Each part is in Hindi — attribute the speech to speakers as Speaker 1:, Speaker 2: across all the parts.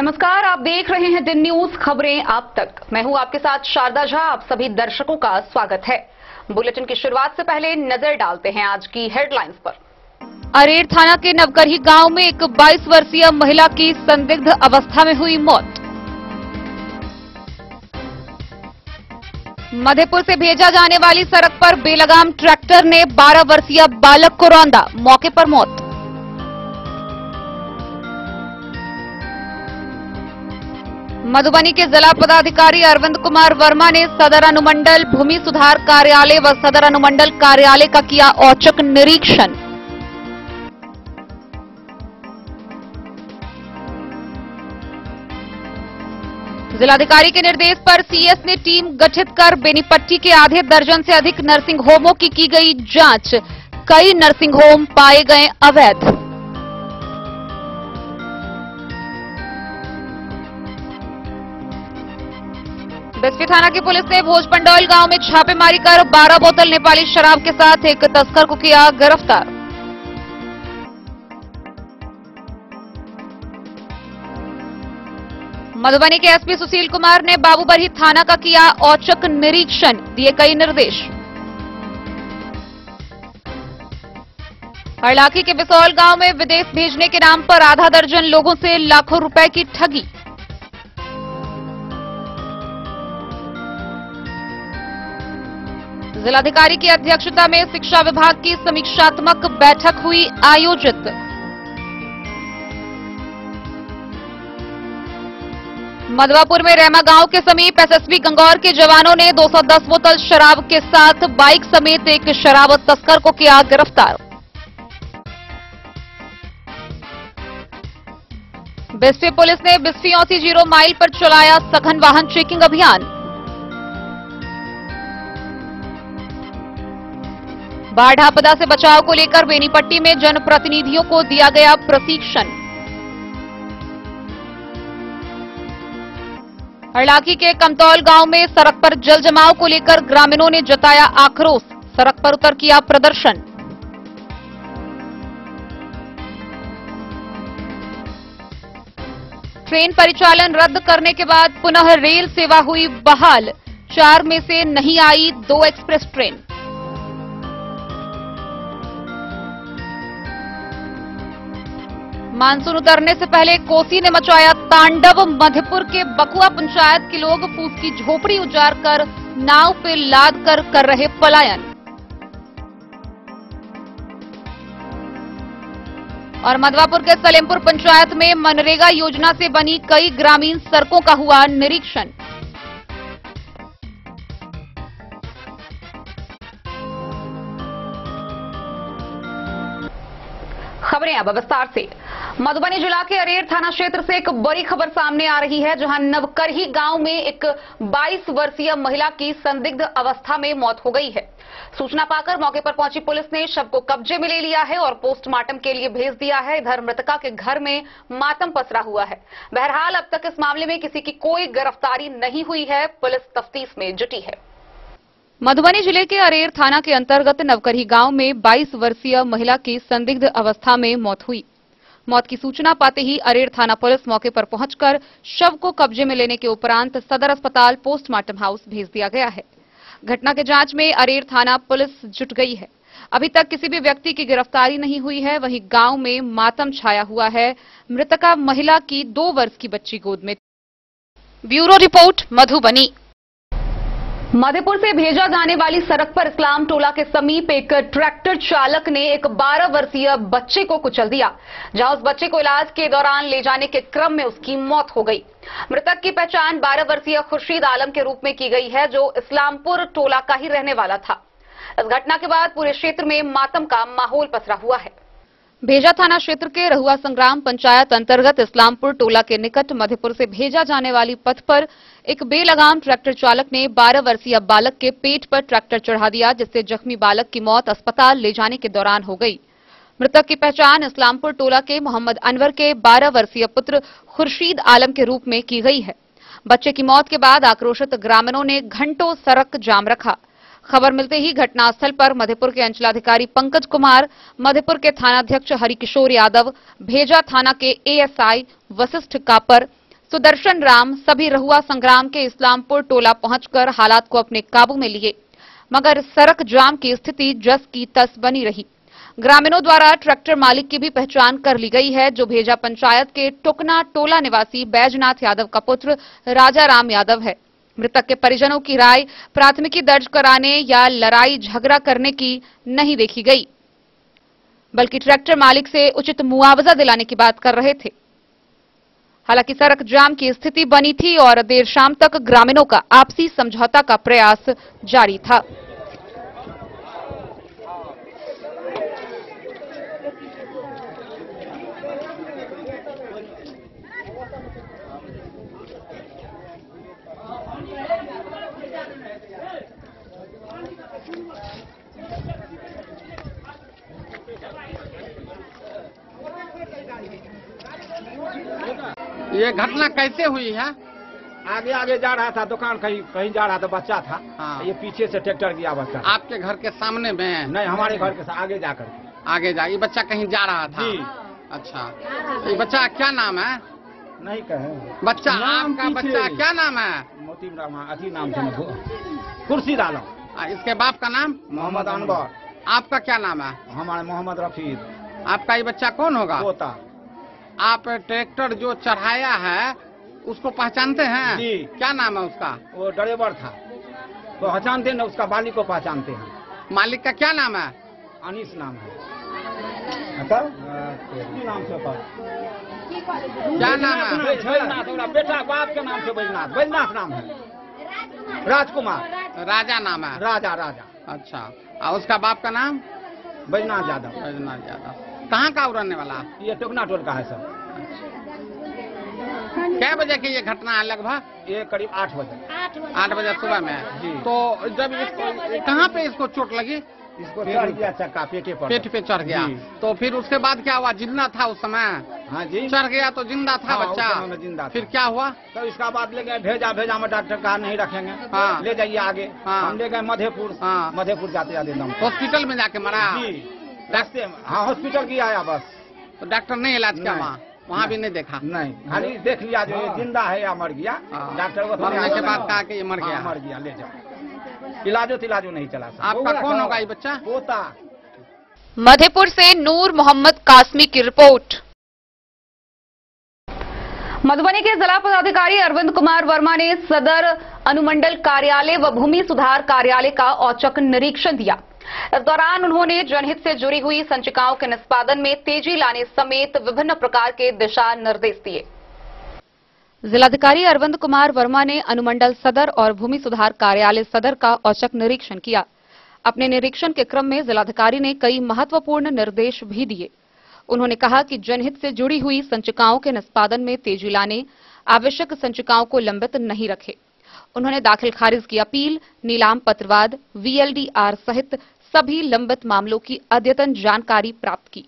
Speaker 1: नमस्कार, आप देख रहे हैं दिन न्यूज खबरें आप तक। मैं हूं आपके साथ शारदा झा। आप सभी दर्शकों का स्वागत है। बुलेटिन की शुरुआत से पहले नजर डालते हैं आज की हेडलाइंस पर।
Speaker 2: अरेर थाना के नवकरही गांव में एक 22 वर्षीय महिला की संदिग्ध अवस्था में हुई मौत। मधेपुर से भेजा जाने वाली सड़क पर बेलगाम ट्रैक्टर ने 12 वर्षीय बालक को रौंदा, मौके पर मौत। मधुबनी के जिला पदाधिकारी अरविंद कुमार वर्मा ने सदर अनुमंडल भूमि सुधार कार्यालय व सदर अनुमंडल कार्यालय का किया औचक निरीक्षण। जिलाधिकारी के निर्देश पर सीएस ने टीम गठित कर बेनीपट्टी के आधे दर्जन से अधिक नर्सिंग होमों की गई जांच। कई नर्सिंग होम पाए गए अवैध। बिस्फी थाना की पुलिस ने भोजपंडौल गांव में छापेमारी कर 12 बोतल नेपाली शराब के साथ एक तस्कर को किया गिरफ्तार। मधुबनी के एसपी सुशील कुमार ने बाबूबरही थाना का किया औचक निरीक्षण, दिए कई निर्देश। हरलाखी के बिसौल गांव में विदेश भेजने के नाम पर आधा दर्जन लोगों से लाखों रुपए की ठगी। जिलाधिकारी की अध्यक्षता में शिक्षा विभाग की समीक्षात्मक बैठक हुई आयोजित। मधवापुर में रेमा गांव के समीप एसएसबी गंगौर के जवानों ने 210 बोतल शराब के साथ बाइक समेत एक शराब तस्कर को किया गिरफ्तार। बिस्फी पुलिस ने बिस्फी औसी 0 माइल पर चलाया सघन वाहन चेकिंग अभियान। बाढ़ आपदा से बचाव को लेकर बेनीपट्टी में जनप्रतिनिधियों को दिया गया प्रशिक्षण। हरलाखी के कमतौल गांव में सड़क पर जल जमाव को लेकर ग्रामीणों ने जताया आक्रोश, सड़क पर उतर किया प्रदर्शन। ट्रेन परिचालन रद्द करने के बाद पुनः रेल सेवा हुई बहाल। 4 में से नहीं आई 2 एक्सप्रेस ट्रेन। मानसून उतरने से पहले कोसी ने मचाया तांडव। मधेपुर के बकुआ पंचायत के लोग फूस की झोपड़ी उजाड़ कर नाव पे लाद कर रहे पलायन। और मधवापुर के सलेमपुर पंचायत में मनरेगा योजना से बनी कई ग्रामीण सड़कों का हुआ निरीक्षण।
Speaker 1: खबरें अब विस्तार से। मधुबनी जिला के अरेर थाना क्षेत्र से एक बड़ी खबर सामने आ रही है, जहां नवकरही गांव में एक 22 वर्षीय महिला की संदिग्ध अवस्था में मौत हो गई है। सूचना पाकर मौके पर पहुंची पुलिस ने शव को कब्जे में ले लिया है और पोस्टमार्टम के लिए भेज दिया है। इधर मृतका के घर में मातम पसरा हुआ है। बहरहाल अब तक इस मामले में किसी की कोई गिरफ्तारी नहीं हुई है। पुलिस तफ्तीश में जुटी है।
Speaker 2: मधुबनी जिले के अरेर थाना के अंतर्गत नवकरही गांव में 22 वर्षीय महिला की संदिग्ध अवस्था में मौत हुई। मौत की सूचना पाते ही अरेर थाना पुलिस मौके पर पहुंचकर शव को कब्जे में लेने के उपरांत सदर अस्पताल पोस्टमार्टम हाउस भेज दिया गया है। घटना के जांच में अरेर थाना पुलिस जुट गई है। अभी तक किसी भी व्यक्ति की गिरफ्तारी नहीं हुई है। वहीं गांव में मातम छाया हुआ है। मृतका महिला की 2 वर्ष की बच्ची गोद में। Bureau report, Madhubani.
Speaker 1: मधेपुर से भेजा जाने वाली सड़क पर इस्लाम टोला के समीप एक ट्रैक्टर चालक ने एक 12 वर्षीय बच्चे को कुचल दिया, जहां उस बच्चे को इलाज के दौरान ले जाने के क्रम में उसकी मौत हो गई। मृतक की पहचान 12 वर्षीय खुर्शीद आलम के रूप में की गई है, जो इस्लामपुर टोला का ही रहने वाला था। इस घटना के बाद पूरे क्षेत्र में मातम का माहौल पसरा हुआ है।
Speaker 2: भेजा थाना क्षेत्र के रहुआ संग्राम पंचायत अंतर्गत इस्लामपुर टोला के निकट मधेपुर से भेजा जाने वाली पथ पर एक बेलगाम ट्रैक्टर चालक ने 12 वर्षीय बालक के पेट पर ट्रैक्टर चढ़ा दिया, जिससे जख्मी बालक की मौत अस्पताल ले जाने के दौरान हो गई। मृतक की पहचान इस्लामपुर टोला के मोहम्मद अनवर के 12 वर्षीय पुत्र खुर्शीद आलम के रूप में की गई है। बच्चे की मौत के बाद आक्रोशित ग्रामीणों ने घंटों सड़क जाम रखा। खबर मिलते ही घटनास्थल पर मधेपुर के अंचलाधिकारी पंकज कुमार, मधेपुर के थानाध्यक्ष हरिकिशोर यादव, भेजा थाना के एएसआई वशिष्ठ कापर, सुदर्शन राम सभी रहुआ संग्राम के इस्लामपुर टोला पहुंचकर हालात को अपने काबू में लिए, मगर सड़क जाम की स्थिति जस की तस बनी रही। ग्रामीणों द्वारा ट्रैक्टर मालिक की भी पहचान कर ली गई है, जो भेजा पंचायत के टुकना टोला निवासी बैजनाथ यादव का पुत्र राजा राम यादव है। मृतक के परिजनों की राय प्राथमिकी दर्ज कराने या लड़ाई झगड़ा करने की नहीं देखी गई, बल्कि ट्रैक्टर मालिक से उचित मुआवजा दिलाने की बात कर रहे थे। हालांकि सड़क जाम की स्थिति बनी थी और देर शाम तक ग्रामीणों का आपसी समझौता का प्रयास जारी था।
Speaker 3: ये घटना कैसे हुई है?
Speaker 4: आगे आगे जा रहा था, दुकान कहीं जा रहा था, बच्चा था।
Speaker 3: हाँ।
Speaker 4: ये पीछे से ट्रैक्टर गया बच्चा।
Speaker 3: आपके घर के सामने में?
Speaker 4: नहीं, हमारे घर के आगे जाकर।
Speaker 3: आगे जा, ये बच्चा कहीं जा रहा था?
Speaker 4: जी।
Speaker 3: अच्छा, ये बच्चा क्या नाम है?
Speaker 4: नहीं कहे
Speaker 3: बच्चा आपका बच्चा क्या नाम है?
Speaker 4: मोती राम अति नाम थे, कुर्सी डालो।
Speaker 3: इसके बाप का नाम?
Speaker 4: मोहम्मद अनवर।
Speaker 3: आपका क्या नाम है?
Speaker 4: हमारे मोहम्मद रफीक।
Speaker 3: आपका ये बच्चा कौन होगा?
Speaker 4: पोता।
Speaker 3: आप ट्रैक्टर जो चढ़ाया है उसको पहचानते हैं?
Speaker 4: जी।
Speaker 3: क्या नाम है उसका?
Speaker 4: वो ड्राइवर था, तो पहचानते न, उसका मालिक को पहचानते हैं।
Speaker 3: मालिक का क्या नाम है?
Speaker 4: अनीस नाम है। अच्छा, नाम से
Speaker 3: क्या नाम है?
Speaker 4: बैजनाथ, बेटा बाप के नाम से बैजनाथ। बैजनाथ नाम है। राजकुमार।
Speaker 3: राजा नाम है?
Speaker 4: राजा।
Speaker 3: अच्छा, और उसका बाप का नाम?
Speaker 4: बैजनाथ यादव।
Speaker 3: बैजनाथ यादव। कहाँ का रहने वाला?
Speaker 4: ये टुकना टोल का है सर।
Speaker 3: क्या बजे की ये घटना है लगभग?
Speaker 4: ये करीब 8 बजे।
Speaker 3: 8 बजे सुबह में?
Speaker 4: जी।
Speaker 3: तो जब इसको कहाँ पे इसको चोट लगी?
Speaker 4: इसको चढ़ गया चक्का पेटे पर।
Speaker 3: पेट पे चढ़ गया।
Speaker 4: जी।
Speaker 3: तो फिर उसके बाद क्या हुआ? जिंदा था उस समय?
Speaker 4: हाँ जी।
Speaker 3: चढ़ गया तो जिंदा था
Speaker 4: हाँ,
Speaker 3: बच्चा?
Speaker 4: उस समय में जिंदा था।
Speaker 3: फिर क्या हुआ?
Speaker 4: तो इसका बाद ले गए, भेजा में डॉक्टर कहा नहीं रखेंगे।
Speaker 3: हाँ।
Speaker 4: ले जाइए आगे।
Speaker 3: हाँ।
Speaker 4: हम ले गए मधेपुर।
Speaker 3: हाँ।
Speaker 4: मधेपुर जाते दम।
Speaker 3: हॉस्पिटल में जाके मरा?
Speaker 4: जी, रास्ते में। हाँ, हॉस्पिटल गया आया बस।
Speaker 3: तो डॉक्टर ने इलाज किया?
Speaker 4: नहीं।
Speaker 3: वहाँ भी नहीं देखा?
Speaker 4: नहीं, खाली देख लिया जो ये जिंदा है या मर गया।
Speaker 3: हाँ।
Speaker 4: डॉक्टर को
Speaker 3: मरने के बाद कहा कि ये मर गया।
Speaker 4: मर गया, ले जाओ। इलाजो नहीं चला सर।
Speaker 3: आपका कौन होगा ये बच्चा?
Speaker 4: पोता।
Speaker 2: मधेपुर से नूर मोहम्मद कासमी की रिपोर्ट।
Speaker 1: मधुबनी के जिला पदाधिकारी अरविंद कुमार वर्मा ने सदर अनुमंडल कार्यालय व भूमि सुधार कार्यालय का औचक निरीक्षण दिया। इस दौरान उन्होंने जनहित से जुड़ी हुई संचिकाओं के निष्पादन में तेजी लाने समेत विभिन्न प्रकार के दिशा निर्देश दिए।
Speaker 2: जिलाधिकारी अरविंद कुमार वर्मा ने अनुमंडल सदर और भूमि सुधार कार्यालय सदर का औचक निरीक्षण किया। अपने निरीक्षण के क्रम में जिलाधिकारी ने कई महत्वपूर्ण निर्देश भी दिए। उन्होंने कहा कि जनहित से जुड़ी हुई संचिकाओं के निष्पादन में तेजी लाने, आवश्यक संचिकाओं को लंबित नहीं रखे। उन्होंने दाखिल खारिज की अपील, नीलाम पत्रवाद, VLDR सहित सभी लंबित मामलों की अद्यतन जानकारी प्राप्त की।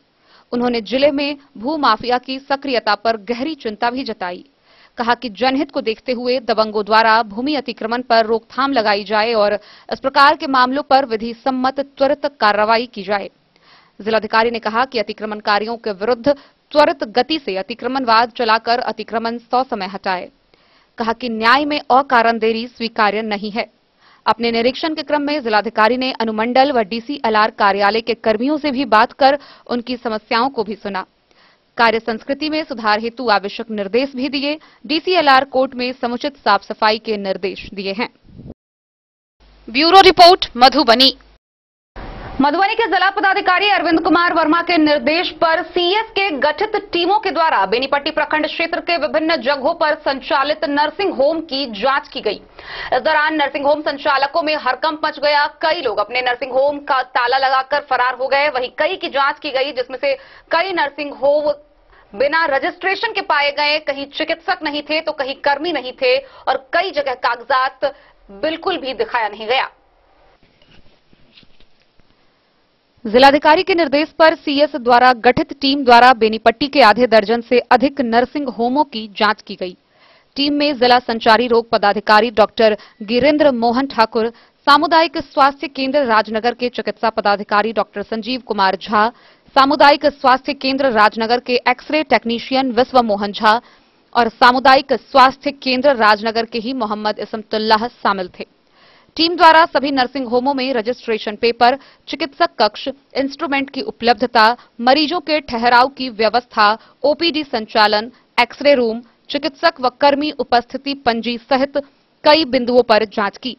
Speaker 2: उन्होंने जिले में भू माफिया की सक्रियता पर गहरी चिंता भी जताई। कहा कि जनहित को देखते हुए दबंगों द्वारा भूमि अतिक्रमण पर रोकथाम लगाई जाए और इस प्रकार के मामलों पर विधि सम्मत त्वरित कार्रवाई की जाए। जिलाधिकारी ने कहा कि अतिक्रमणकारियों के विरुद्ध त्वरित गति से अतिक्रमणवाद चलाकर अतिक्रमण ससमय हटाए। कहा कि न्याय में अकारण देरी स्वीकार्य नहीं है। अपने निरीक्षण के क्रम में जिलाधिकारी ने अनुमंडल व DCLR कार्यालय के कर्मियों से भी बात कर उनकी समस्याओं को भी सुना। कार्य संस्कृति में सुधार हेतु आवश्यक निर्देश भी दिए। DCLR कोर्ट में समुचित साफ सफाई के निर्देश दिए हैं। Bureau report, Madhubani.
Speaker 1: मधुबनी के जिला पदाधिकारी अरविंद कुमार वर्मा के निर्देश पर CS के गठित टीमों के द्वारा बेनीपट्टी प्रखंड क्षेत्र के विभिन्न जगहों पर संचालित नर्सिंग होम की जांच की गई। इस दौरान नर्सिंग होम संचालकों में हड़कंप मच गया। कई लोग अपने नर्सिंग होम का ताला लगाकर फरार हो गए। वहीं कई की जांच की गई, जिसमें से कई नर्सिंग होम बिना रजिस्ट्रेशन के पाए गए। कहीं चिकित्सक नहीं थे तो कहीं कर्मी नहीं थे और कई जगह कागजात बिल्कुल भी दिखाया नहीं गया।
Speaker 2: जिलाधिकारी के निर्देश पर CS द्वारा गठित टीम द्वारा बेनीपट्टी के आधे दर्जन से अधिक नर्सिंग होमों की जांच की गई। टीम में जिला संचारी रोग पदाधिकारी डॉक्टर गिरेंद्र मोहन ठाकुर, सामुदायिक स्वास्थ्य केंद्र राजनगर के चिकित्सा पदाधिकारी डॉक्टर संजीव कुमार झा, सामुदायिक स्वास्थ्य केंद्र राजनगर के एक्सरे टेक्नीशियन विश्व मोहन झा, और सामुदायिक स्वास्थ्य केंद्र राजनगर के ही मोहम्मद इसमतुल्लाह शामिल थे। टीम द्वारा सभी नर्सिंग होमों में रजिस्ट्रेशन पेपर, चिकित्सक कक्ष, इंस्ट्रूमेंट की उपलब्धता, मरीजों के ठहराव की व्यवस्था, ओपीडी संचालन, एक्सरे रूम, चिकित्सक व कर्मी उपस्थिति पंजी सहित कई बिंदुओं पर जांच की।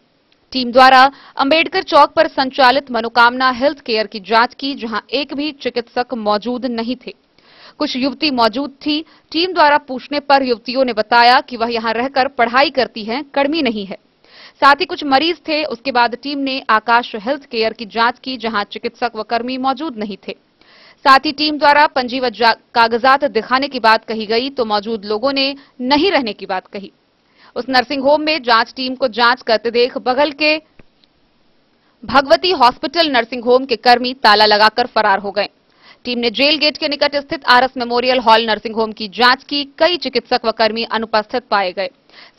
Speaker 2: टीम द्वारा अंबेडकर चौक पर संचालित मनोकामना हेल्थ केयर की जांच की, जहां एक भी चिकित्सक मौजूद नहीं थे। कुछ युवती मौजूद थी। टीम द्वारा पूछने पर युवतियों ने बताया कि वह यहां रहकर पढ़ाई करती हैं, कर्मी नहीं है। साथ ही कुछ मरीज थे। उसके बाद टीम ने आकाश हेल्थ केयर की जांच की, जहां चिकित्सक व कर्मी मौजूद नहीं थे। साथ ही टीम द्वारा पंजी व कागजात दिखाने की बात कही गई तो मौजूद लोगों ने नहीं रहने की बात कही। उस नर्सिंग होम में जांच टीम को जांच करते देख बगल के भगवती हॉस्पिटल नर्सिंग होम के कर्मी ताला लगाकर फरार हो गए। टीम ने जेल गेट के निकट स्थित RS memorial hall nursing home की जांच की। कई चिकित्सक व कर्मी अनुपस्थित पाए गए।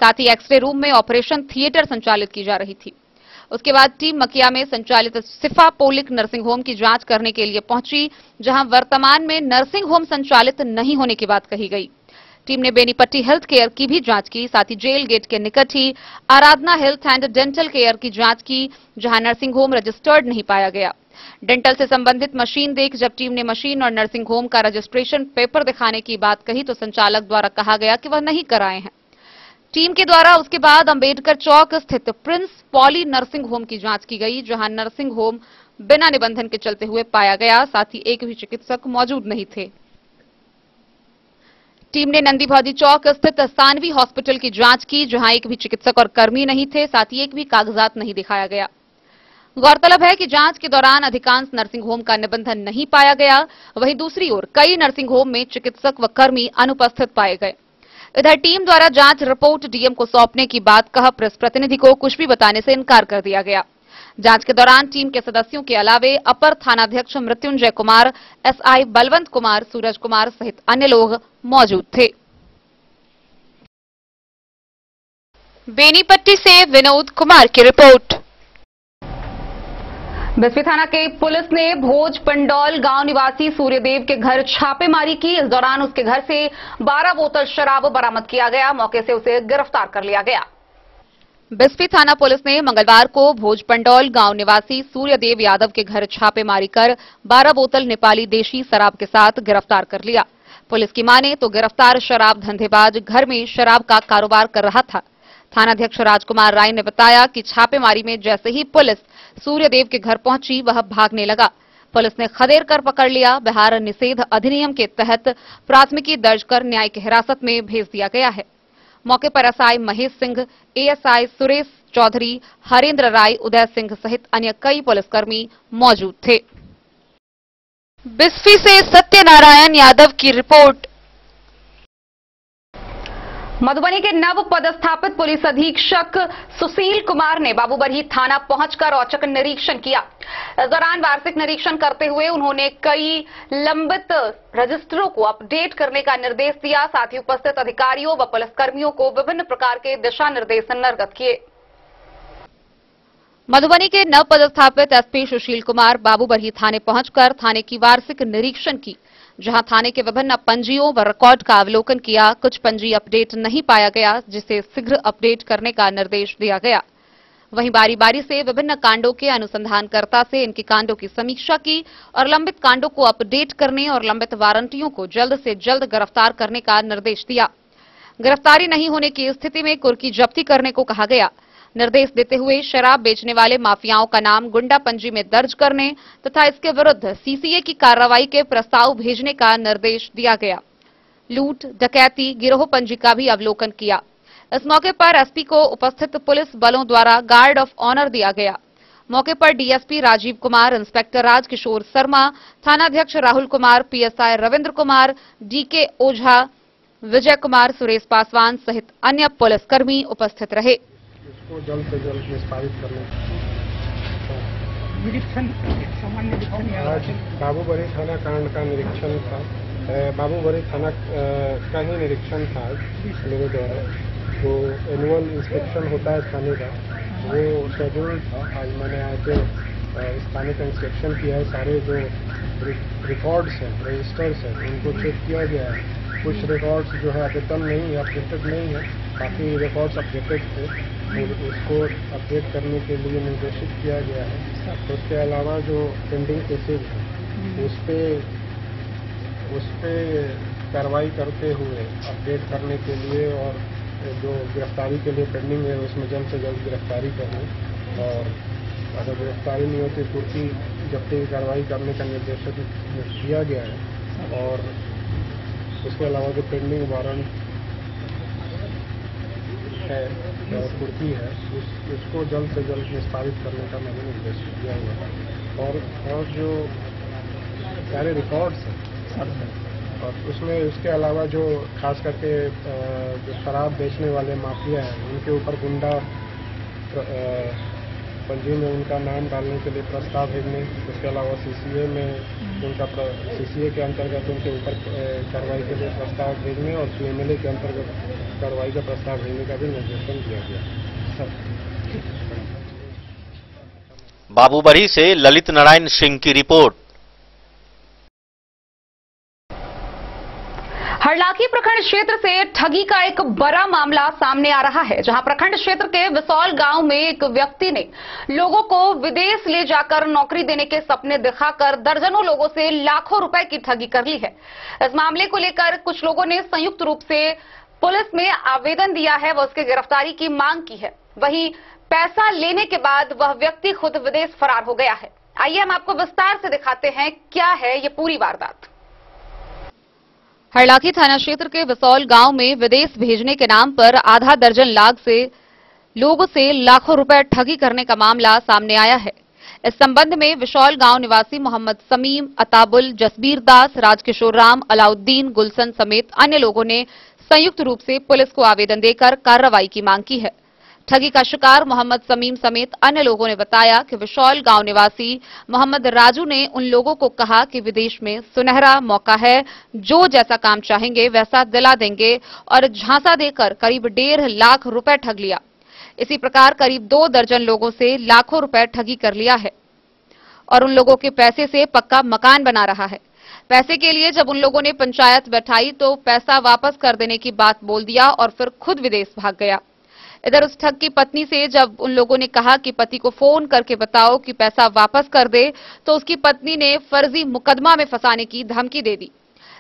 Speaker 2: साथ ही एक्सरे रूम में ऑपरेशन थिएटर संचालित की जा रही थी। उसके बाद टीम मकिया में संचालित सिफा पोलिक नर्सिंग होम की जांच करने के लिए पहुंची, जहां वर्तमान में नर्सिंग होम संचालित नहीं होने की बात कही गई। टीम ने बेनीपट्टी हेल्थ केयर की भी जांच की। साथ ही जेल गेट के निकट ही आराधना हेल्थ एंड डेंटल केयर की जांच की, जहां नर्सिंग होम रजिस्टर्ड नहीं पाया गया। डेंटल से संबंधित मशीन देख जब टीम ने मशीन और नर्सिंग होम का रजिस्ट्रेशन पेपर दिखाने की बात कही तो संचालक द्वारा कहा गया कि वह नहीं कराए हैं। टीम के द्वारा उसके बाद अंबेडकर चौक स्थित प्रिंस पॉली नर्सिंग होम की जांच की गई, जहां नर्सिंग होम बिना निबंधन के चलते हुए पाया गया। साथ ही एक भी चिकित्सक मौजूद नहीं थे। टीम ने नंदी भौजी चौक स्थित सानवी हॉस्पिटल की जांच की, जहां एक भी चिकित्सक और कर्मी नहीं थे। साथ ही एक भी कागजात नहीं दिखाया गया। गौरतलब है कि जांच के दौरान अधिकांश नर्सिंग होम का निबंधन नहीं पाया गया। वहीं दूसरी ओर कई नर्सिंग होम में चिकित्सक व कर्मी अनुपस्थित पाए गए। इधर टीम द्वारा जांच रिपोर्ट डीएम को सौंपने की बात कह प्रेस प्रतिनिधि को कुछ भी बताने से इनकार कर दिया गया। जांच के दौरान टीम के सदस्यों के अलावे अपर थानाध्यक्ष मृत्युंजय कुमार, एसआई बलवंत कुमार, सूरज कुमार सहित अन्य लोग मौजूद थे। बेनीपट्टी से विनोद कुमार की रिपोर्ट।
Speaker 1: बिस्फी थाना के पुलिस ने भोज पंडौल गांव निवासी सूर्यदेव के घर छापेमारी की। इस दौरान उसके घर से 12 बोतल शराब बरामद किया गया। मौके से उसे गिरफ्तार कर लिया गया।
Speaker 2: बिस्फी थाना पुलिस ने मंगलवार को भोज पंडौल गांव निवासी सूर्यदेव यादव के घर छापेमारी कर 12 बोतल नेपाली देशी शराब के साथ गिरफ्तार कर लिया। पुलिस की माने तो गिरफ्तार शराब धंधेबाज घर में शराब का कारोबार कर रहा था। थानाध्यक्ष राजकुमार राय ने बताया कि छापेमारी में जैसे ही पुलिस सूर्यदेव के घर पहुंची वह भागने लगा। पुलिस ने खदेड़ कर पकड़ लिया। बिहार निषेध अधिनियम के तहत प्राथमिकी दर्ज कर न्यायिक हिरासत में भेज दिया गया है। मौके पर एसआई महेश सिंह, एएसआई सुरेश चौधरी, हरेंद्र राय, उदय सिंह सहित अन्य कई पुलिसकर्मी मौजूद थे। बिस्फी से सत्यनारायण यादव की रिपोर्ट।
Speaker 1: मधुबनी के नव पदस्थापित पुलिस अधीक्षक सुशील कुमार ने बाबूबरही थाना पहुंचकर औचक निरीक्षण किया। इस दौरान वार्षिक निरीक्षण करते हुए उन्होंने कई लंबित रजिस्टरों को अपडेट करने का निर्देश दिया। साथ ही उपस्थित अधिकारियों व पुलिसकर्मियों को विभिन्न प्रकार के दिशा निर्देश निर्गत किए।
Speaker 2: मधुबनी के नव पदस्थापित एसपी सुशील कुमार बाबूबरही थाने पहुंचकर थाने की वार्षिक निरीक्षण की, जहां थाने के विभिन्न पंजियों व रिकॉर्ड का अवलोकन किया। कुछ पंजी अपडेट नहीं पाया गया, जिसे शीघ्र अपडेट करने का निर्देश दिया गया। वहीं बारी बारी से विभिन्न कांडों के अनुसंधानकर्ता से इनके कांडों की समीक्षा की और लंबित कांडों को अपडेट करने और लंबित वारंटियों को जल्द से जल्द गिरफ्तार करने का निर्देश दिया। गिरफ्तारी नहीं होने की स्थिति में कुर्की जब्ती करने को कहा गया। निर्देश देते हुए शराब बेचने वाले माफियाओं का नाम गुंडा पंजी में दर्ज करने तथा इसके विरुद्ध सीसीए की कार्रवाई के प्रस्ताव भेजने का निर्देश दिया गया। लूट, डकैती, गिरोह पंजी का भी अवलोकन किया। इस मौके पर एसपी को उपस्थित पुलिस बलों द्वारा गार्ड ऑफ ऑनर दिया गया। मौके पर डीएसपी राजीव कुमार, इंस्पेक्टर राजकिशोर शर्मा, थानाध्यक्ष राहुल कुमार, पीएसआई रविंद्र कुमार, डीके ओझा, विजय कुमार, सुरेश पासवान सहित अन्य पुलिसकर्मी उपस्थित रहे।
Speaker 5: इसको जल्द से जल्द निष्पादित करने
Speaker 6: निरीक्षण सामान्य निरीक्षण
Speaker 5: आज बाबूबरही थाना कांड का निरीक्षण था। बाबूबरही थाना का ही निरीक्षण था मेरे द्वारा। जो एनुअल इंस्पेक्शन होता है थाने का, वो शेड्यूल था। आज मैंने आके इस थाने का इंस्पेक्शन किया है। सारे जो रिकॉर्ड्स हैं, रजिस्टर्स हैं, उनको चेक किया गया है। कुछ रिकॉर्ड्स जो है अपडेटेड नहीं है, काफ़ी रिकॉर्ड्स अपडेटेड थे, तो उसको अपडेट करने के लिए निर्देशित किया गया है। तो उसके अलावा जो पेंडिंग केसेज हैं उस पे कार्रवाई करते हुए अपडेट करने के लिए, और जो गिरफ्तारी के लिए पेंडिंग है उसमें जल्द से जल्द गिरफ्तारी करनी, और अगर गिरफ्तारी नहीं होती तुर्की जब्ती की कार्रवाई करने का निर्देश किया गया है। और उसके अलावा जो पेंडिंग वारंट है और कुर्की है उसको जल्द से जल्द निष्पादित करने का मैंने निर्देश दिया हुआ है। और जो सारे रिकॉर्ड्स हैं और उसमें उसके अलावा जो खास करके जो शराब बेचने वाले माफिया हैं उनके ऊपर गुंडा पंजी में उनका नाम डालने के लिए प्रस्ताव भेजने, उसके अलावा सीसीए में उनका सीसीए के अंतर्गत उनके ऊपर कार्रवाई के लिए प्रस्ताव भेजने और पीएमएलए के अंतर्गत कार्रवाई का प्रस्ताव भेजने का भी निर्देशन दिया गया।
Speaker 7: बाबूबरी से ललित नारायण सिंह की रिपोर्ट।
Speaker 1: हरलाखी प्रखंड क्षेत्र से ठगी का एक बड़ा मामला सामने आ रहा है, जहां प्रखंड क्षेत्र के विसौल गांव में एक व्यक्ति ने लोगों को विदेश ले जाकर नौकरी देने के सपने दिखाकर दर्जनों लोगों से लाखों रुपए की ठगी कर ली है। इस मामले को लेकर कुछ लोगों ने संयुक्त रूप से पुलिस में आवेदन दिया है व उसकी गिरफ्तारी की मांग की है। वहीं पैसा लेने के बाद वह व्यक्ति खुद विदेश फरार हो गया है। आइए हम आपको विस्तार से दिखाते हैं क्या है ये पूरी वारदात।
Speaker 2: हरलाखी थाना क्षेत्र के विसौल गांव में विदेश भेजने के नाम पर आधा दर्जन लोगों से लाखों रुपए ठगी करने का मामला सामने आया है। इस संबंध में विसौल गांव निवासी मोहम्मद समीम, अताबुल, जसबीर दास, राजकिशोर राम, अलाउद्दीन, गुलशन समेत अन्य लोगों ने संयुक्त रूप से पुलिस को आवेदन देकर कार्रवाई की मांग की है। ठगी का शिकार मोहम्मद समीम समेत अन्य लोगों ने बताया कि विसौल गांव निवासी मोहम्मद राजू ने उन लोगों को कहा कि विदेश में सुनहरा मौका है, जो जैसा काम चाहेंगे वैसा दिला देंगे, और झांसा देकर करीब 1.5 लाख रुपए ठग लिया। इसी प्रकार करीब 2 दर्जन लोगों से लाखों रुपए ठगी कर लिया है और उन लोगों के पैसे से पक्का मकान बना रहा है। पैसे के लिए जब उन लोगों ने पंचायत बैठाई तो पैसा वापस कर देने की बात बोल दिया और फिर खुद विदेश भाग गया। इधर उस ठग की पत्नी से जब उन लोगों ने कहा कि पति को फोन करके बताओ कि पैसा वापस कर दे, तो उसकी पत्नी ने फर्जी मुकदमा में फंसाने की धमकी दे दी।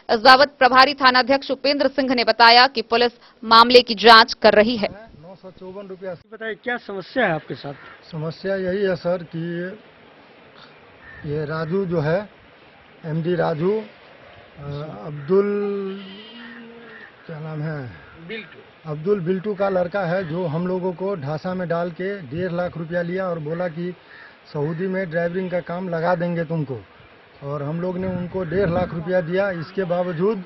Speaker 2: इस बाबत प्रभारी थानाध्यक्ष उपेंद्र सिंह ने बताया कि पुलिस मामले की जांच कर रही है।
Speaker 8: 954 रुपया।
Speaker 9: बताइए क्या समस्या है आपके साथ?
Speaker 8: समस्या यही है सर कि ये राजू जो है, एमडी राजू, अब्दुल क्या नाम है, अब्दुल बिल्टू का लड़का है, जो हम लोगों को ढांसा में डाल के 1.5 लाख रुपया लिया और बोला कि सऊदी में ड्राइवरिंग का काम लगा देंगे तुमको, और हम लोग ने उनको 1.5 लाख रुपया दिया। इसके बावजूद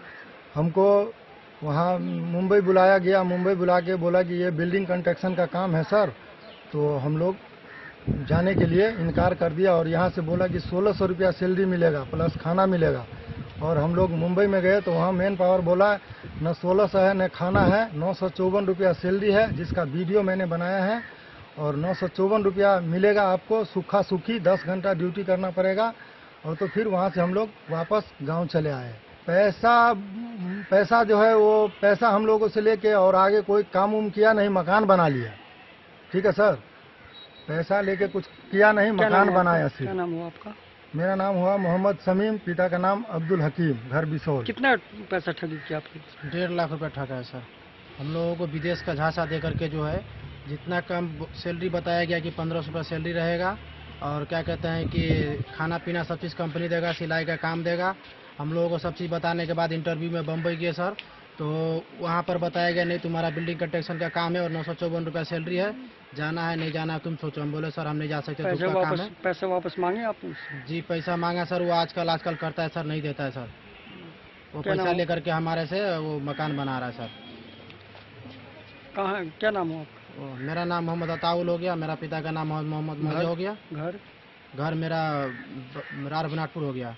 Speaker 8: हमको वहाँ मुंबई बुलाया गया। मुंबई बुला के बोला कि ये बिल्डिंग कंस्ट्रक्शन का काम है सर, तो हम लोग जाने के लिए इनकार कर दिया और यहाँ से बोला कि 1600 रुपया सैलरी मिलेगा प्लस खाना मिलेगा। और हम लोग मुंबई में गए तो वहाँ मेन पावर बोला न 1600 है न खाना है, 954 रुपया सैलरी है, जिसका वीडियो मैंने बनाया है, और 954 रुपया मिलेगा आपको सूखा सूखी, 10 घंटा ड्यूटी करना पड़ेगा। और तो फिर वहाँ से हम लोग वापस गांव चले आए। पैसा जो है वो पैसा हम लोगों से लेके और आगे कोई काम उम किया नहीं, मकान बना लिया। ठीक है सर, पैसा लेके कुछ किया नहीं, मकान बनाया सिर्फ।
Speaker 9: क्या नाम हुआ आपका?
Speaker 8: मेरा नाम हुआ मोहम्मद समीम, पिता का नाम अब्दुल हकीम, घर बिसौल।
Speaker 9: कितना पैसा ठगी किया आपके?
Speaker 10: 1.5 लाख रुपया ठगा है सर। हम लोगों को विदेश का झांसा दे करके जो है जितना कम सैलरी बताया गया कि 1500 रुपया सैलरी रहेगा, और क्या कहते हैं कि खाना पीना सब चीज़ कंपनी देगा, सिलाई का काम देगा। हम लोगों को सब चीज़ बताने के बाद इंटरव्यू में बम्बई गए सर, तो वहाँ पर बताया गया नहीं तुम्हारा बिल्डिंग कंस्ट्रक्शन का काम है और 954 रुपया सैलरी है, जाना है नहीं जाना है तुम सोचो। हम बोले सर हम नहीं जा सकते,
Speaker 9: पैसे वापस मांगे आपने?
Speaker 10: जी पैसा मांगा सर, वो आजकल करता है सर, नहीं देता है सर। वो पैसा लेकर के हमारे से वो मकान बना रहा है सर।
Speaker 9: कहाँ, क्या नाम हो आपका?
Speaker 10: मेरा नाम मोहम्मद अताउल हो गया, मेरा पिता का नाम मोहम्मद मौजा हो गया। घर मेरा रघुनाथपुर हो गया।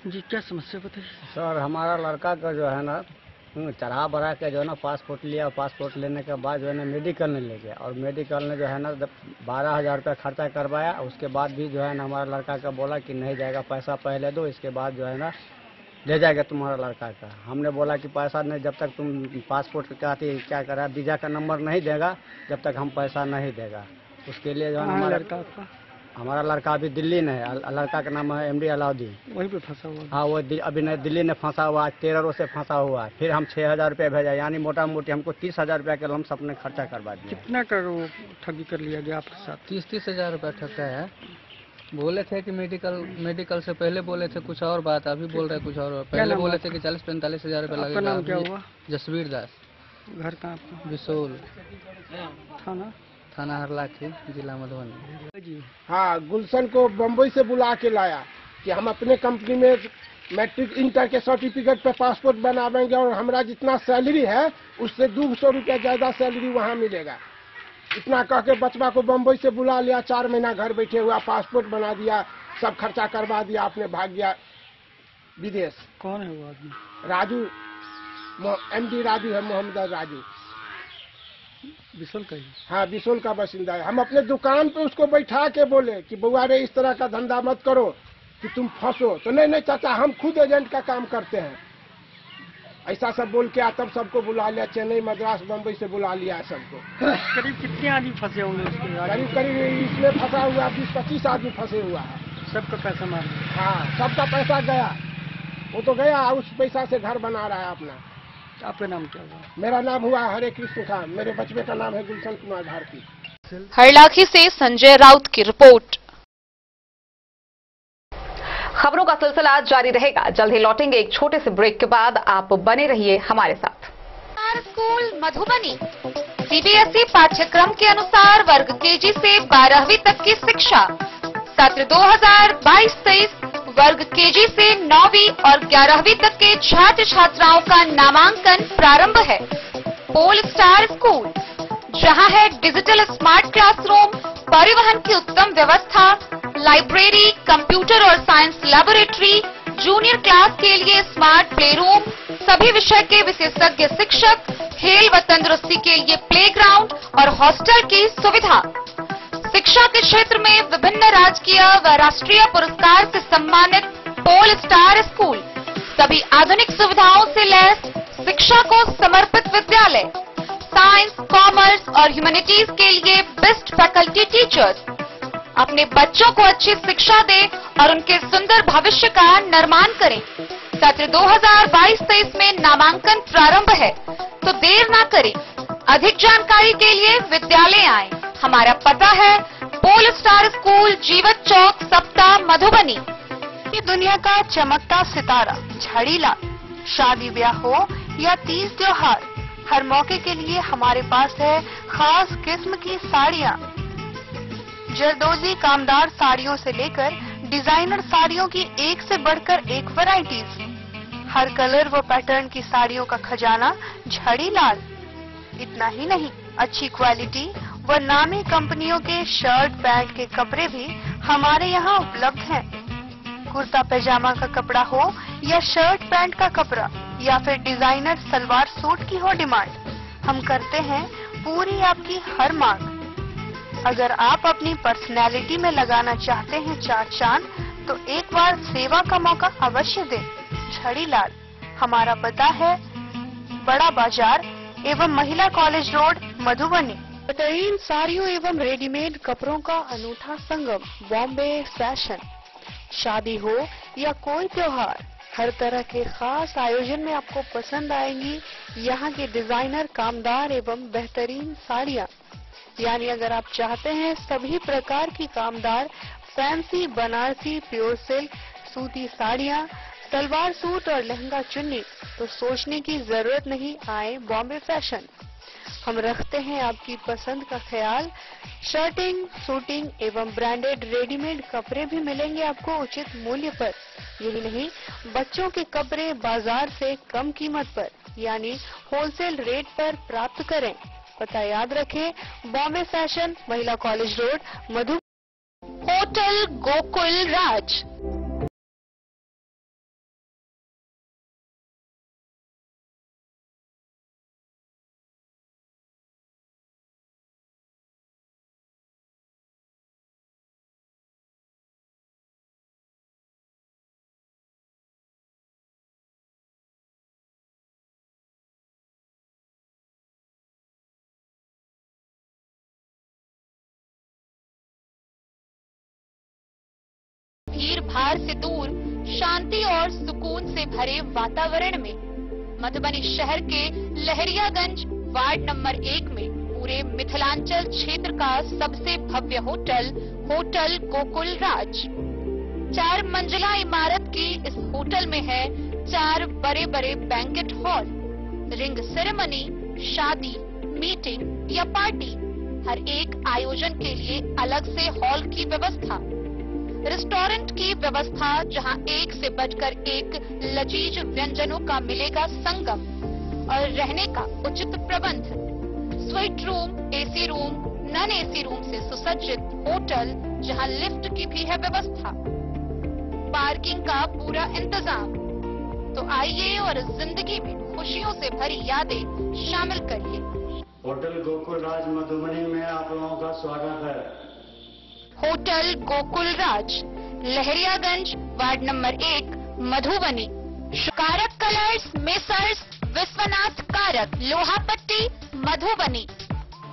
Speaker 9: जी क्या समस्या बताइए
Speaker 11: सर। हमारा लड़का का जो है ना चढ़ा बढ़ा के जो है ना पासपोर्ट लिया, पासपोर्ट लेने के बाद जो है ना मेडिकल में ले गया, और मेडिकल में जो है ना 12,000 रुपया खर्चा करवाया। उसके बाद भी जो है ना हमारा लड़का का बोला कि नहीं जाएगा, पैसा पहले दो, इसके बाद जो है ना ले जाएगा तुम्हारा लड़का का। हमने बोला कि पैसा नहीं, जब तक तुम पासपोर्ट का क्या करा वीजा का नंबर नहीं देगा जब तक हम पैसा नहीं देगा। उसके लिए जो है हमारा लड़का अभी दिल्ली में है। लड़का का नाम है एमडी अलाउद्दीन, वहीं पे फंसा हुआ। हाँ, वो अभी नहीं दिल्ली में फंसा हुआ, 13 रोज से फंसा हुआ है। फिर हम 6,000 रुपये भेजा, यानी मोटा मोटी हमको 30,000 रुपये के लमसम अपने खर्चा करवा दिया।
Speaker 9: कितना का वो ठगी कर लिया गया आपके साथ?
Speaker 12: 30,000 रुपये ठगा है। बोले थे कि मेडिकल से पहले बोले थे कुछ और बात, अभी बोल रहे कुछ और। पहले बोले थे कि 40-45,000 रुपये लगेगा।
Speaker 9: नाम क्या हुआ?
Speaker 12: जसवीर दास।
Speaker 9: घर कहाँ आपका?
Speaker 12: बिसोल।
Speaker 9: थाना
Speaker 12: हरलाखी, जिला मधुबनी।
Speaker 13: हाँ, गुलशन को बम्बई से बुला के लाया कि हम अपने कंपनी में मैट्रिक इंटर के सर्टिफिकेट पे पासपोर्ट बनावेंगे और हमारा जितना सैलरी है उससे 200 रुपया ज्यादा सैलरी वहाँ मिलेगा। इतना कह के बचवा को बम्बई से बुला लिया, 4 महीना घर बैठे हुआ, पासपोर्ट बना दिया, सब खर्चा करवा दिया, आपने भाग गया विदेश।
Speaker 9: कौन है वो आदमी?
Speaker 13: राजू, एमडी राजू है, मोहम्मद राजू।
Speaker 9: बिसोल का ही?
Speaker 13: हाँ, बिसोल का बासिंदा है। हम अपने दुकान पे उसको बैठा के बोले कि बुआ रे इस तरह का धंधा मत करो कि तुम फंसो, तो नहीं चाचा हम खुद एजेंट का काम करते हैं, ऐसा सब बोल के तब सबको बुला लिया। चेन्नई, मद्रास, बम्बई से बुला लिया सबको।
Speaker 9: करीब कितने आदमी फंसे होंगे उसके?
Speaker 13: करीब इसमें फंसा हुआ 20-25 आदमी फंसे हुआ है।
Speaker 9: सबका पैसा मार?
Speaker 13: हाँ, सबका पैसा गया। वो तो गया, उस पैसा से घर बना रहा है अपना।
Speaker 9: आपका नाम क्या हुआ?
Speaker 13: मेरा नाम हुआ हरे कृष्ण खान, मेरे बचपे का नाम है गुलशन कुमार भारती।
Speaker 2: हरलाखी से संजय राउत की रिपोर्ट।
Speaker 1: खबरों का सिलसिला जारी रहेगा, जल्द ही लौटेंगे एक छोटे से ब्रेक के बाद। आप बने रहिए हमारे साथ।
Speaker 2: स्कूल मधुबनी सीबीएसई पाठ्यक्रम के अनुसार वर्ग केजी से 12वीं तक की शिक्षा। सत्र 2022-23 वर्ग केजी से 9वीं और 11वीं तक के छात्र छात्राओं का नामांकन प्रारंभ है। पोल स्टार स्कूल, जहां है डिजिटल स्मार्ट क्लासरूम, परिवहन की उत्तम व्यवस्था, लाइब्रेरी, कंप्यूटर और साइंस लैबोरेटरी, जूनियर क्लास के लिए स्मार्ट प्ले रूम, सभी विषय के विशेषज्ञ शिक्षक, खेल व तंदुरुस्ती के लिए प्लेग्राउंड और हॉस्टल की सुविधा। शिक्षा के क्षेत्र में विभिन्न राजकीय व राष्ट्रीय पुरस्कार से सम्मानित पोल स्टार स्कूल, सभी आधुनिक सुविधाओं से लैस शिक्षा को समर्पित विद्यालय, साइंस, कॉमर्स और ह्यूमैनिटीज के लिए बेस्ट फैकल्टी टीचर्स। अपने बच्चों को अच्छी शिक्षा दें और उनके सुंदर भविष्य का निर्माण करें। सत्र 2022-23 में नामांकन प्रारंभ है, तो देर ना करें। अधिक जानकारी के लिए विद्यालय आएं। हमारा पता है पोल स्टार स्कूल, जीवत चौक, सप्ताह, मधुबनी।
Speaker 14: ये दुनिया का चमकता सितारा झाड़ीलाल। शादी ब्याह हो या तीज त्योहार, हर मौके के लिए हमारे पास है खास किस्म की साड़ियाँ। जरदोजी कामदार साड़ियों से लेकर डिजाइनर साड़ियों की एक से बढ़कर एक वैरायटीज। हर कलर व पैटर्न की साड़ियों का खजाना झाड़ीलाल। इतना ही नहीं, अच्छी क्वालिटी व नामी कंपनियों के शर्ट पैंट के कपड़े भी हमारे यहाँ उपलब्ध हैं। कुर्ता पैजामा का कपड़ा हो या शर्ट पैंट का कपड़ा या फिर डिजाइनर सलवार सूट की हो डिमांड, हम करते हैं पूरी आपकी हर मांग। अगर आप अपनी पर्सनैलिटी में लगाना चाहते हैं चार चांद, तो एक बार सेवा का मौका अवश्य दें। झाड़ीलाल, हमारा पता है बड़ा बाजार एवं महिला कॉलेज रोड, मधुबनी। बेहतरीन साड़ियों एवं रेडीमेड कपड़ों का अनूठा संगम, बॉम्बे फैशन। शादी हो या कोई त्योहार, हर तरह के खास आयोजन में आपको पसंद आएंगी यहाँ के डिजाइनर, कामदार एवं बेहतरीन साड़ियाँ। यानी अगर आप चाहते हैं सभी प्रकार की कामदार, फैंसी, बनारसी, प्योर सिल्क, सूती साड़ियाँ, सलवार सूट और लहंगा चुन्नी, तो सोचने की जरूरत नहीं, आए बॉम्बे फैशन। हम रखते हैं आपकी पसंद का ख्याल। शर्टिंग, सूटिंग एवं ब्रांडेड रेडीमेड कपड़े भी मिलेंगे आपको उचित मूल्य पर। यही नहीं, बच्चों के कपड़े बाजार से कम कीमत पर यानी होलसेल रेट पर प्राप्त करें। पता याद रखें, बॉम्बे फैशन, महिला कॉलेज रोड, मधु।
Speaker 2: होटल गोकुल राज।
Speaker 14: भार से दूर शांति और सुकून से भरे वातावरण में मधुबनी शहर के लहरियागंज वार्ड नंबर 1 में पूरे मिथिलांचल क्षेत्र का सबसे भव्य होटल होटल गोकुल राज 4 मंजिला इमारत की इस होटल में है 4 बड़े बड़े बैंकेट हॉल, रिंग सेरेमनी, शादी, मीटिंग या पार्टी, हर एक आयोजन के लिए अलग से हॉल की व्यवस्था, रेस्टोरेंट की व्यवस्था जहां एक से बढ़कर एक लजीज व्यंजनों का मिलेगा संगम और रहने का उचित प्रबंध, suite room, AC room, non AC room से सुसज्जित होटल जहां लिफ्ट की भी है व्यवस्था, पार्किंग का पूरा इंतजाम। तो आइए और जिंदगी में खुशियों से भरी यादें शामिल करिए।
Speaker 15: होटल गोकुल राज मधुबनी में आप लोगों का स्वागत है।
Speaker 14: होटल गोकुल राज, लहरियागंज, वार्ड नंबर 1, मधुबनी। कारक कलर्स, मेसर्स विश्वनाथ कारक, लोहापट्टी, मधुबनी।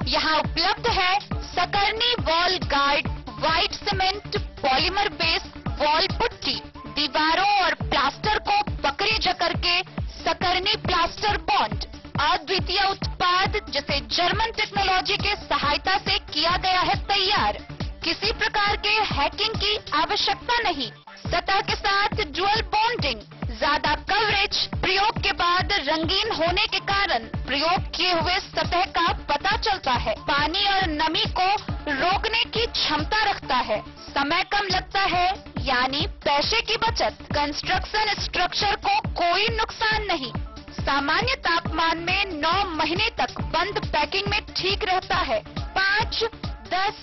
Speaker 14: यहाँ उपलब्ध है सकरनी wall guard, white cement, polymer base wall putty, दीवारों और प्लास्टर को पकड़े जकड़ के सकरनी प्लास्टर बॉन्ड, अद्वितीय उत्पाद जिसे जर्मन टेक्नोलॉजी के सहायता से किया गया है तैयार। किसी प्रकार के हैकिंग की आवश्यकता नहीं। सतह के साथ डुअल बॉन्डिंग, ज्यादा कवरेज, प्रयोग के बाद रंगीन होने के कारण प्रयोग किए हुए सतह का पता चलता है। पानी और नमी को रोकने की क्षमता रखता है। समय कम लगता है यानी पैसे की बचत। कंस्ट्रक्शन स्ट्रक्चर को कोई नुकसान नहीं। सामान्य तापमान में 9 महीने तक बंद पैकिंग में ठीक रहता है। 5, 10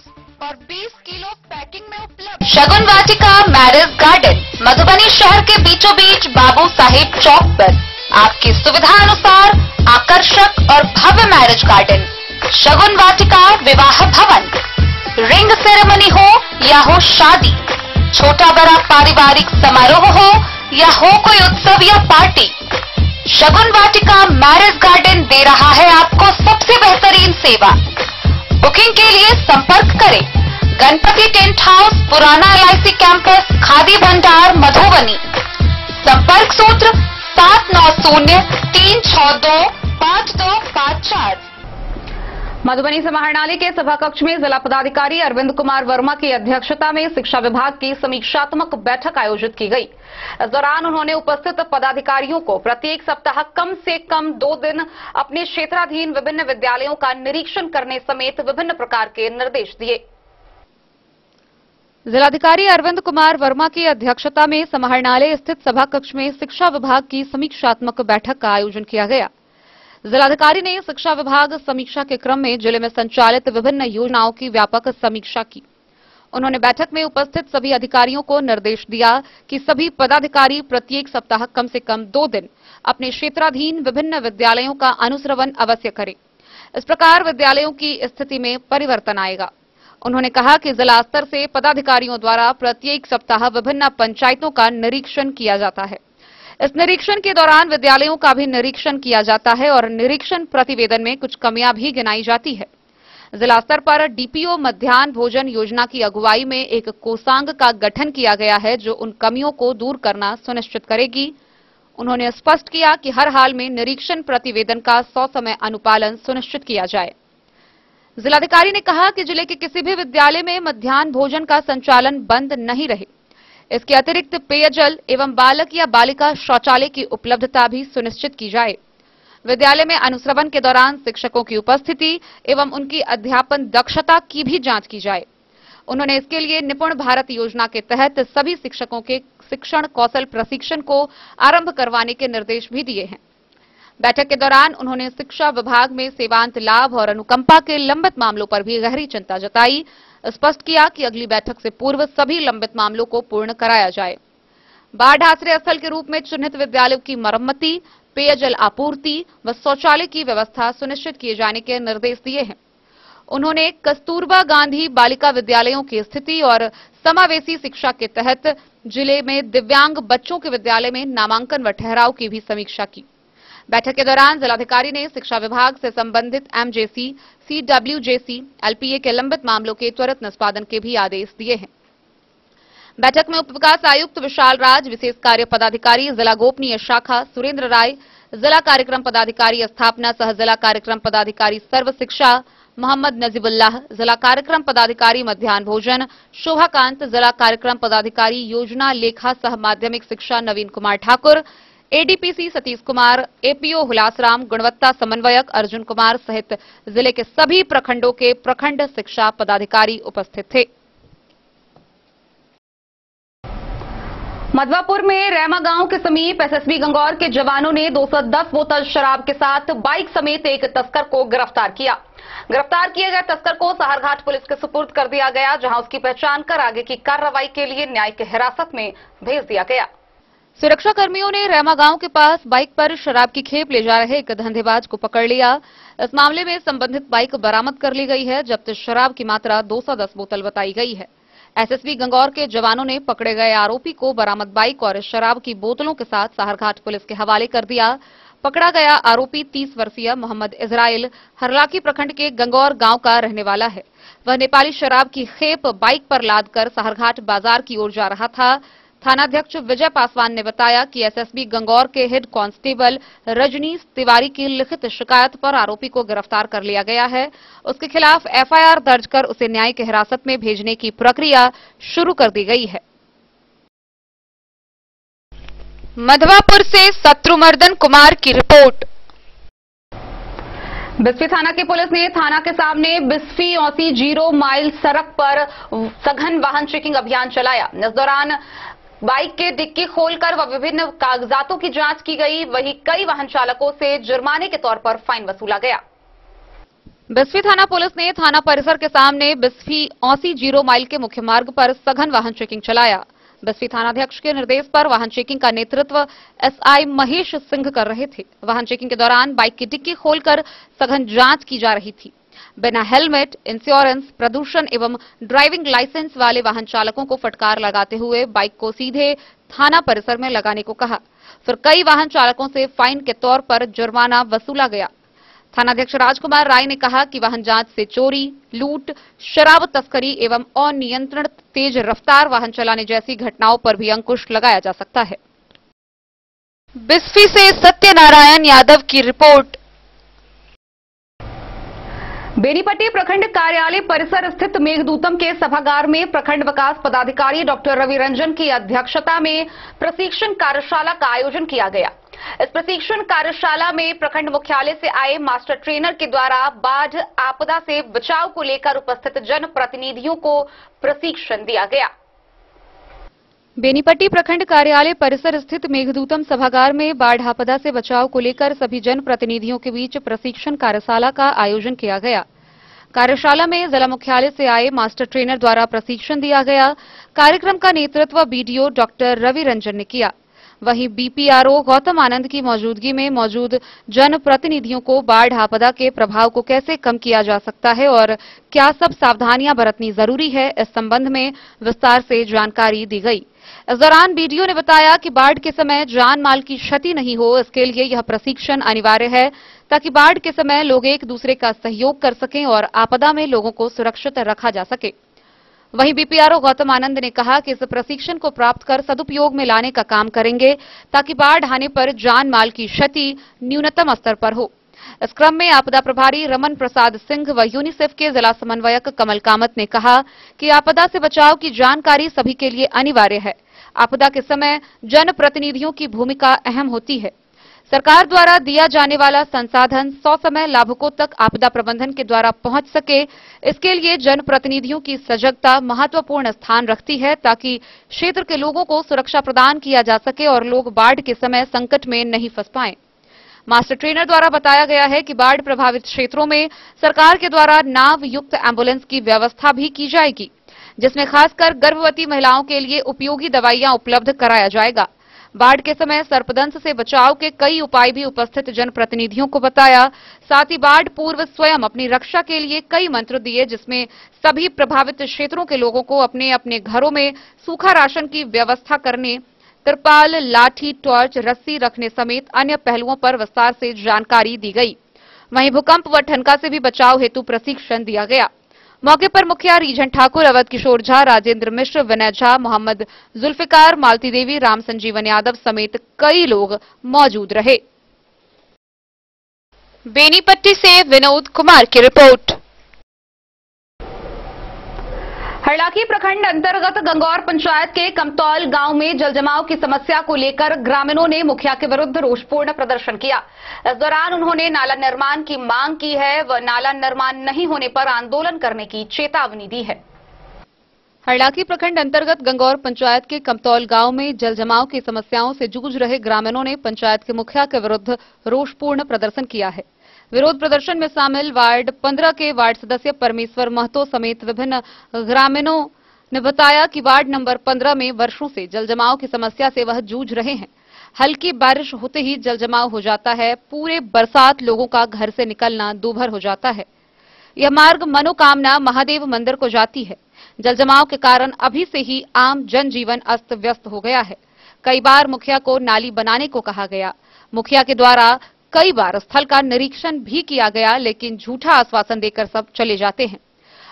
Speaker 14: और 20 किलो पैकिंग में उपलब्ध। शगुन वाटिका मैरिज गार्डन, मधुबनी शहर के बीचों बीच बाबू साहेब चौक पर आपकी सुविधा अनुसार आकर्षक और भव्य मैरिज गार्डन। शगुन वाटिका विवाह भवन, रिंग सेरेमनी हो या हो शादी, छोटा बड़ा पारिवारिक समारोह हो या हो कोई उत्सव या पार्टी, शगुन वाटिका मैरिज गार्डन दे रहा है आपको सबसे बेहतरीन सेवा। बुकिंग के लिए संपर्क करें गणपति टेंट हाउस, पुराना LIC कैंपस, खादी भंडार, मधुबनी। संपर्क सूत्र 7903625254।
Speaker 1: मधुबनी समाहरणालय के सभा कक्ष में जिला पदाधिकारी अरविंद कुमार वर्मा की अध्यक्षता में शिक्षा विभाग की समीक्षात्मक बैठक आयोजित की गई। इस दौरान उन्होंने उपस्थित पदाधिकारियों को प्रत्येक सप्ताह कम से कम 2 दिन अपने क्षेत्राधीन विभिन्न विद्यालयों का निरीक्षण करने समेत विभिन्न प्रकार के निर्देश दिए।
Speaker 2: जिलाधिकारी अरविंद कुमार वर्मा की अध्यक्षता में समाहरणालय स्थित सभा कक्ष में शिक्षा विभाग की समीक्षात्मक बैठक का आयोजन किया गया। जिलाधिकारी ने शिक्षा विभाग समीक्षा के क्रम में जिले में संचालित विभिन्न योजनाओं की व्यापक समीक्षा की। उन्होंने बैठक में उपस्थित सभी अधिकारियों को निर्देश दिया कि सभी पदाधिकारी प्रत्येक सप्ताह कम से कम 2 दिन अपने क्षेत्राधीन विभिन्न विद्यालयों का अनुश्रवण अवश्य करें। इस प्रकार विद्यालयों की स्थिति में परिवर्तन आएगा। उन्होंने कहा कि जिला स्तर से पदाधिकारियों द्वारा प्रत्येक सप्ताह विभिन्न पंचायतों का निरीक्षण किया जाता है। इस निरीक्षण के दौरान विद्यालयों का भी निरीक्षण किया जाता है और निरीक्षण प्रतिवेदन में कुछ कमियां भी गिनाई जाती है। जिला स्तर पर डीपीओ मध्याह्न भोजन योजना की अगुवाई में एक कोषांग का गठन किया गया है जो उन कमियों को दूर करना सुनिश्चित करेगी। उन्होंने स्पष्ट किया कि हर हाल में निरीक्षण प्रतिवेदन का 100 समय अनुपालन सुनिश्चित किया जाए। जिलाधिकारी ने कहा कि जिले के किसी भी विद्यालय में मध्याह्न भोजन का संचालन बंद नहीं रहे। इसके अतिरिक्त पेयजल एवं बालक या बालिका शौचालय की उपलब्धता भी सुनिश्चित की जाए। विद्यालय में अनुश्रवण के दौरान शिक्षकों की उपस्थिति एवं उनकी अध्यापन दक्षता की भी जांच की जाए। उन्होंने इसके लिए निपुण भारत योजना के तहत सभी शिक्षकों के शिक्षण कौशल प्रशिक्षण को आरंभ करवाने के निर्देश भी दिए हैं। बैठक के दौरान उन्होंने शिक्षा विभाग में सेवांत लाभ और अनुकंपा के लंबित मामलों पर भी गहरी चिंता जताई। स्पष्ट किया कि अगली बैठक से पूर्व सभी लंबित मामलों को पूर्ण कराया जाए। बाढ़ आश्रय स्थल के रूप में चिन्हित विद्यालयों की मरम्मती, पेयजल आपूर्ति व शौचालय की व्यवस्था सुनिश्चित किए जाने के निर्देश दिए हैं। उन्होंने कस्तूरबा गांधी बालिका विद्यालयों की स्थिति और समावेशी शिक्षा के तहत जिले में दिव्यांग बच्चों के विद्यालय में नामांकन व ठहराव की भी समीक्षा की। बैठक के दौरान जिलाधिकारी ने शिक्षा विभाग से संबंधित MJC, CWJC, LPA के लंबित मामलों के त्वरित निष्पादन के भी आदेश दिए हैं। बैठक में उप विकास आयुक्त विशाल राज, विशेष कार्य पदाधिकारी जिला गोपनीय शाखा सुरेंद्र राय, जिला कार्यक्रम पदाधिकारी स्थापना सह जिला कार्यक्रम पदाधिकारी सर्व शिक्षा मोहम्मद नजीबुल्लाह, जिला कार्यक्रम पदाधिकारी मध्याह्न भोजन शोभाकांत, जिला कार्यक्रम पदाधिकारी योजना लेखा सह माध्यमिक शिक्षा नवीन कुमार ठाकुर, एडीपीसी सतीश कुमार, एपीओ हुलासराम, गुणवत्ता समन्वयक अर्जुन कुमार सहित जिले के सभी प्रखंडों के प्रखंड शिक्षा पदाधिकारी उपस्थित थे।
Speaker 1: मधवापुर में रैमा गांव के समीप एसएसबी गंगौर के जवानों ने 210 बोतल शराब के साथ बाइक समेत एक तस्कर को गिरफ्तार किया। गिरफ्तार किए गए तस्कर को साहरघाट पुलिस के सुपुर्द कर दिया गया, जहां उसकी पहचान कर आगे की कार्रवाई के लिए न्यायिक हिरासत में भेज दिया गया।
Speaker 2: सुरक्षा कर्मियों ने रैमा गांव के पास बाइक पर शराब की खेप ले जा रहे एक धंधेबाज को पकड़ लिया। इस मामले में संबंधित बाइक बरामद कर ली गई है। जब्त शराब की मात्रा 210 बोतल बताई गई है। एसएसबी गंगौर के जवानों ने पकड़े गए आरोपी को बरामद बाइक और शराब की बोतलों के साथ साहरघाट पुलिस के हवाले कर दिया। पकड़ा गया आरोपी 30 वर्षीय मोहम्मद इजराइल हरलाकी प्रखंड के गंगौर गांव का रहने वाला है। वह नेपाली शराब की खेप बाइक पर लादकर साहरघाट बाजार की ओर जा रहा था। थानाध्यक्ष विजय पासवान ने बताया कि एसएसबी गंगौर के हेड कांस्टेबल रजनीश तिवारी की लिखित शिकायत पर आरोपी को गिरफ्तार कर लिया गया है। उसके खिलाफ एफआईआर दर्ज कर उसे न्यायिक हिरासत में भेजने की प्रक्रिया शुरू कर दी गई है। मधवापुर से शत्रुमर्दन कुमार की रिपोर्ट।
Speaker 1: बिस्फी थाना की पुलिस ने थाना के सामने बिस्फी औसी 0 माइल सड़क पर सघन वाहन चेकिंग अभियान चलाया। इस दौरान बाइक के डिक्की खोलकर व विभिन्न कागजातों की जांच की गई। वहीं कई वाहन चालकों से जुर्माने के तौर पर फाइन वसूला गया।
Speaker 2: बिस्फी थाना पुलिस ने थाना परिसर के सामने बिस्फी औसी 0 माइल के मुख्य मार्ग पर सघन वाहन चेकिंग चलाया। बिस्फी थानाध्यक्ष के निर्देश पर वाहन चेकिंग का नेतृत्व एसआई महेश सिंह कर रहे थे। वाहन चेकिंग के दौरान बाइक की डिक्की खोलकर सघन जांच की जा रही थी। बिना हेलमेट, इंश्योरेंस, प्रदूषण एवं ड्राइविंग लाइसेंस वाले वाहन चालकों को फटकार लगाते हुए बाइक को सीधे थाना परिसर में लगाने को कहा। फिर कई वाहन चालकों से फाइन के तौर पर जुर्माना वसूला गया। थानाध्यक्ष राजकुमार राय ने कहा कि वाहन जांच से चोरी, लूट, शराब तस्करी एवं अनियंत्रित तेज रफ्तार वाहन चलाने जैसी घटनाओं पर भी अंकुश लगाया जा सकता है। बिस्फी से सत्यनारायण यादव की रिपोर्ट।
Speaker 1: बेनीपट्टी प्रखंड कार्यालय परिसर स्थित मेघदूतम के सभागार में प्रखंड विकास पदाधिकारी डॉक्टर रवि रंजन की अध्यक्षता में प्रशिक्षण कार्यशाला का आयोजन किया गया। इस प्रशिक्षण कार्यशाला में प्रखंड मुख्यालय से आए मास्टर ट्रेनर के द्वारा बाढ़ आपदा से बचाव को लेकर उपस्थित जनप्रतिनिधियों को प्रशिक्षण दिया गया।
Speaker 2: बेनीपट्टी प्रखंड कार्यालय परिसर स्थित मेघदूतम सभागार में बाढ़ आपदा से बचाव को लेकर सभी जनप्रतिनिधियों के बीच प्रशिक्षण कार्यशाला का आयोजन किया गया। कार्यशाला में जिला मुख्यालय से आए मास्टर ट्रेनर द्वारा प्रशिक्षण दिया गया। कार्यक्रम का नेतृत्व बीडीओ डॉक्टर रवि रंजन ने किया। वहीं बीपीआरओ गौतम आनंद की मौजूदगी में मौजूद जनप्रतिनिधियों को बाढ़ आपदा के प्रभाव को कैसे कम किया जा सकता है और क्या सब सावधानियां बरतनी जरूरी है, इस संबंध में विस्तार से जानकारी दी गई। इस दौरान बीडीओ ने बताया कि बाढ़ के समय जान माल की क्षति नहीं हो, इसके लिए यह प्रशिक्षण अनिवार्य है ताकि बाढ़ के समय लोग एक दूसरे का सहयोग कर सकें और आपदा में लोगों को सुरक्षित रखा जा सके। वहीं बीपीआरओ गौतम आनंद ने कहा कि इस प्रशिक्षण को प्राप्त कर सदुपयोग में लाने का काम करेंगे ताकि बाढ़ आने पर जान माल की क्षति न्यूनतम स्तर पर हो। इस क्रम में आपदा प्रभारी रमन प्रसाद सिंह व यूनिसेफ के जिला समन्वयक कमल कामत ने कहा कि आपदा से बचाव की जानकारी सभी के लिए अनिवार्य है। आपदा के समय जनप्रतिनिधियों की भूमिका अहम होती है। सरकार द्वारा दिया जाने वाला संसाधन ससमय लाभुकों तक आपदा प्रबंधन के द्वारा पहुंच सके, इसके लिए जनप्रतिनिधियों की सजगता महत्वपूर्ण स्थान रखती है ताकि क्षेत्र के लोगों को सुरक्षा प्रदान किया जा सके और लोग बाढ़ के समय संकट में नहीं फंस पाएं। मास्टर ट्रेनर द्वारा बताया गया है कि बाढ़ प्रभावित क्षेत्रों में सरकार के द्वारा नाव युक्त एम्बुलेंस की व्यवस्था भी की जाएगी, जिसमें खासकर गर्भवती महिलाओं के लिए उपयोगी दवाइयां उपलब्ध कराया जाएगा। बाढ़ के समय सर्पदंश से बचाव के कई उपाय भी उपस्थित जनप्रतिनिधियों को बताया। साथ ही बाढ़ पूर्व स्वयं अपनी रक्षा के लिए कई मंत्र दिए, जिसमें सभी प्रभावित क्षेत्रों के लोगों को अपने अपने घरों में सूखा राशन की व्यवस्था करने, तिरपाल, लाठी, टॉर्च, रस्सी रखने समेत अन्य पहलुओं पर विस्तार से जानकारी दी गई। वहीं भूकंप व ठनका से भी बचाव हेतु प्रशिक्षण दिया गया। मौके पर मुखिया रीझन ठाकुर, अवध किशोर झा, राजेंद्र मिश्र, विनय झा, मोहम्मद जुल्फिकार, मालती देवी, राम संजीवन यादव समेत कई लोग मौजूद रहे। बेनीपट्टी से विनोद कुमार की रिपोर्ट।
Speaker 1: हरलाखी प्रखंड अंतर्गत गंगौर पंचायत के कमतौल गांव में जलजमाव की समस्या को लेकर ग्रामीणों ने मुखिया के विरुद्ध रोषपूर्ण प्रदर्शन किया। इस दौरान उन्होंने नाला निर्माण की मांग की है व नाला निर्माण नहीं होने पर आंदोलन करने की चेतावनी दी है।
Speaker 2: हरलाखी प्रखंड अंतर्गत गंगौर पंचायत के कमतौल गांव में जलजमाव की समस्याओं से जूझ रहे ग्रामीणों ने पंचायत के मुखिया के विरुद्ध रोषपूर्ण प्रदर्शन किया है। विरोध प्रदर्शन में शामिल वार्ड 15 के वार्ड सदस्य परमेश्वर महतो समेत विभिन्न ग्रामीणों ने बताया कि वार्ड नंबर 15 में वर्षों से जलजमाव की समस्या से वह जूझ रहे हैं। हल्की बारिश होते ही जलजमाव हो जाता है। पूरे बरसात लोगों का घर से निकलना दूभर हो जाता है। यह मार्ग मनोकामना महादेव मंदिर को जाती है। जलजमाव के कारण अभी से ही आम जनजीवन अस्त व्यस्त हो गया है। कई बार मुखिया को नाली बनाने को कहा गया। मुखिया के द्वारा कई बार स्थल का निरीक्षण भी किया गया, लेकिन झूठा आश्वासन देकर सब चले जाते हैं।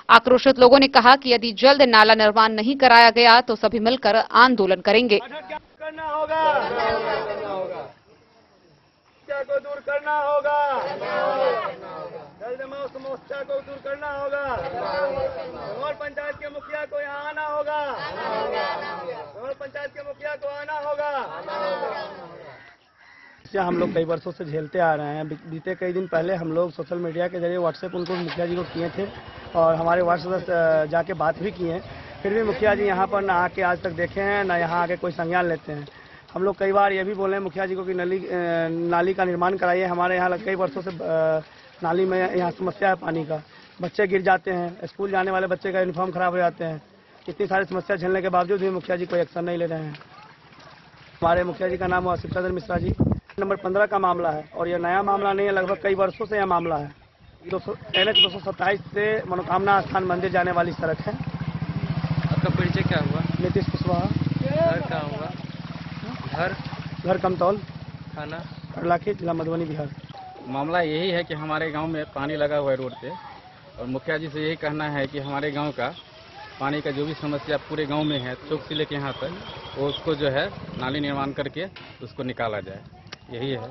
Speaker 2: आक्रोशित लोगों ने कहा कि यदि जल्द नाला निर्माण नहीं कराया गया तो सभी मिलकर आंदोलन करेंगे।
Speaker 16: करना होगा, समस्या को दूर करना होगा, जलजमाव समस्या को दूर करना होगा। गंगौर पंचायत के मुखिया को यहाँ आना होगा, गंगौर पंचायत के मुखिया को आना होगा।
Speaker 11: हम लोग कई वर्षों से झेलते आ रहे हैं। बीते कई दिन पहले हम लोग सोशल मीडिया के जरिए व्हाट्सएप उनको मुखिया जी को किए थे और हमारे वार्ड सदस्य जाके बात भी किए। फिर भी मुखिया जी यहाँ पर ना आके आज तक देखे हैं, ना यहाँ आके कोई संज्ञान लेते हैं। हम लोग कई बार ये भी बोले मुखिया जी को कि नाली का निर्माण कराइए। हमारे यहाँ कई वर्षों से नाली में यहाँ समस्या है पानी का। बच्चे गिर जाते हैं, स्कूल जाने वाले बच्चे का यूनिफॉर्म खराब हो जाते हैं। इतनी सारी समस्या झेलने के बावजूद भी मुखिया जी कोई एक्शन नहीं ले रहे हैं। हमारे मुखिया जी का नाम हुआ शिवचंद्र मिश्रा जी। नंबर 15 का मामला है और यह नया मामला नहीं है, लगभग कई वर्षों से यह मामला है। NH 227 से मनोकामना स्थान मंदिर जाने वाली सड़क है।
Speaker 12: आपका परिचय क्या हुआ?
Speaker 11: नीतीश कुशवाहा।
Speaker 12: घर कहाँ हुआ?
Speaker 11: घर कमतौल,
Speaker 12: थाना
Speaker 11: हरलाखी, जिला मधुबनी, बिहार।
Speaker 17: मामला यही है कि हमारे गांव में पानी लगा हुआ है रोड पे और मुखिया जी से यही कहना है कि हमारे गांव का पानी का जो भी समस्या पूरे गांव में है, चौक से लेके यहाँ तक, वो उसको जो है नाली निर्माण करके उसको निकाला जाए। यही है।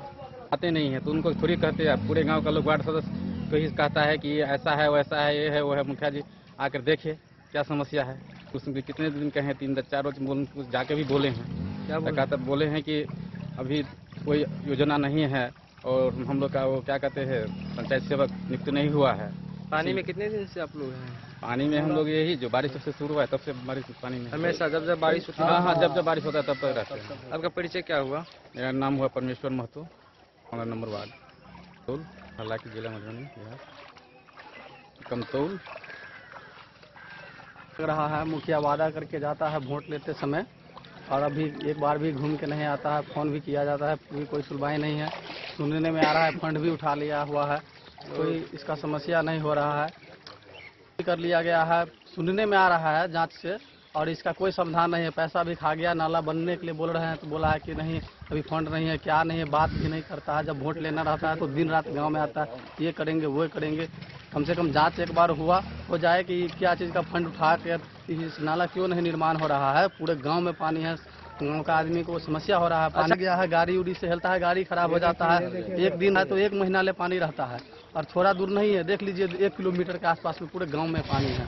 Speaker 17: आते नहीं है तो उनको थोड़ी कहते हैं। पूरे गांव का लोग वार्ड सदस्य को ही कहता है कि ऐसा है, वैसा है, ये है, वो है। मुखिया जी आकर देखे क्या समस्या है। उसमें कितने दिन कहे, 3-4 रोज जाके भी बोले हैं। क्या कहते बोले हैं कि अभी कोई योजना नहीं है और हम लोग का वो क्या कहते हैं पंचायत सेवक नियुक्त नहीं हुआ है।
Speaker 12: पानी में कितने दिन से आप लोग हैं?
Speaker 17: पानी में हम लोग यही जो बारिश से शुरू हुआ है तब से बारिश पानी में
Speaker 12: हमेशा जब बारिश होती है।
Speaker 17: हाँ, जब बारिश होता है तब तक रहते हैं।
Speaker 12: आपका परिचय क्या हुआ?
Speaker 17: मेरा नाम हुआ परमेश्वर महतो, हमारा नंबर वार्ड कमतौल, हरलाखी, जिला मधुबनी, बिहार। कमतौल
Speaker 10: लग रहा है मुखिया वादा करके जाता है वोट लेते समय और अभी एक बार भी घूम के नहीं आता है। फोन भी किया जाता है, पूरी कोई सुनवाई नहीं है। सुनने में आ रहा है फंड भी उठा लिया हुआ है, कोई इसका समस्या नहीं हो रहा है। कर लिया गया है, सुनने में आ रहा है जांच से, और इसका कोई समाधान नहीं है। पैसा भी खा गया, नाला बनने के लिए बोल रहे हैं तो बोला है कि नहीं अभी फंड नहीं है, क्या नहीं है, बात भी नहीं करता है। जब वोट लेना रहता है तो दिन रात गांव में आता है, ये करेंगे वो करेंगे। कम से कम जांच एक बार हो जाए कि क्या चीज़ का फंड उठा के इस नाला क्यों नहीं निर्माण हो रहा है। पूरे गाँव में पानी है, गाँव का आदमी को समस्या हो रहा है। पानी गया है, गाड़ी उड़ी से हिलता है, गाड़ी खराब हो जाता है। एक दिन है तो 1 महीना ले पानी रहता है और थोड़ा दूर नहीं है, देख लीजिए 1 किलोमीटर के आसपास में पूरे गांव में पानी है।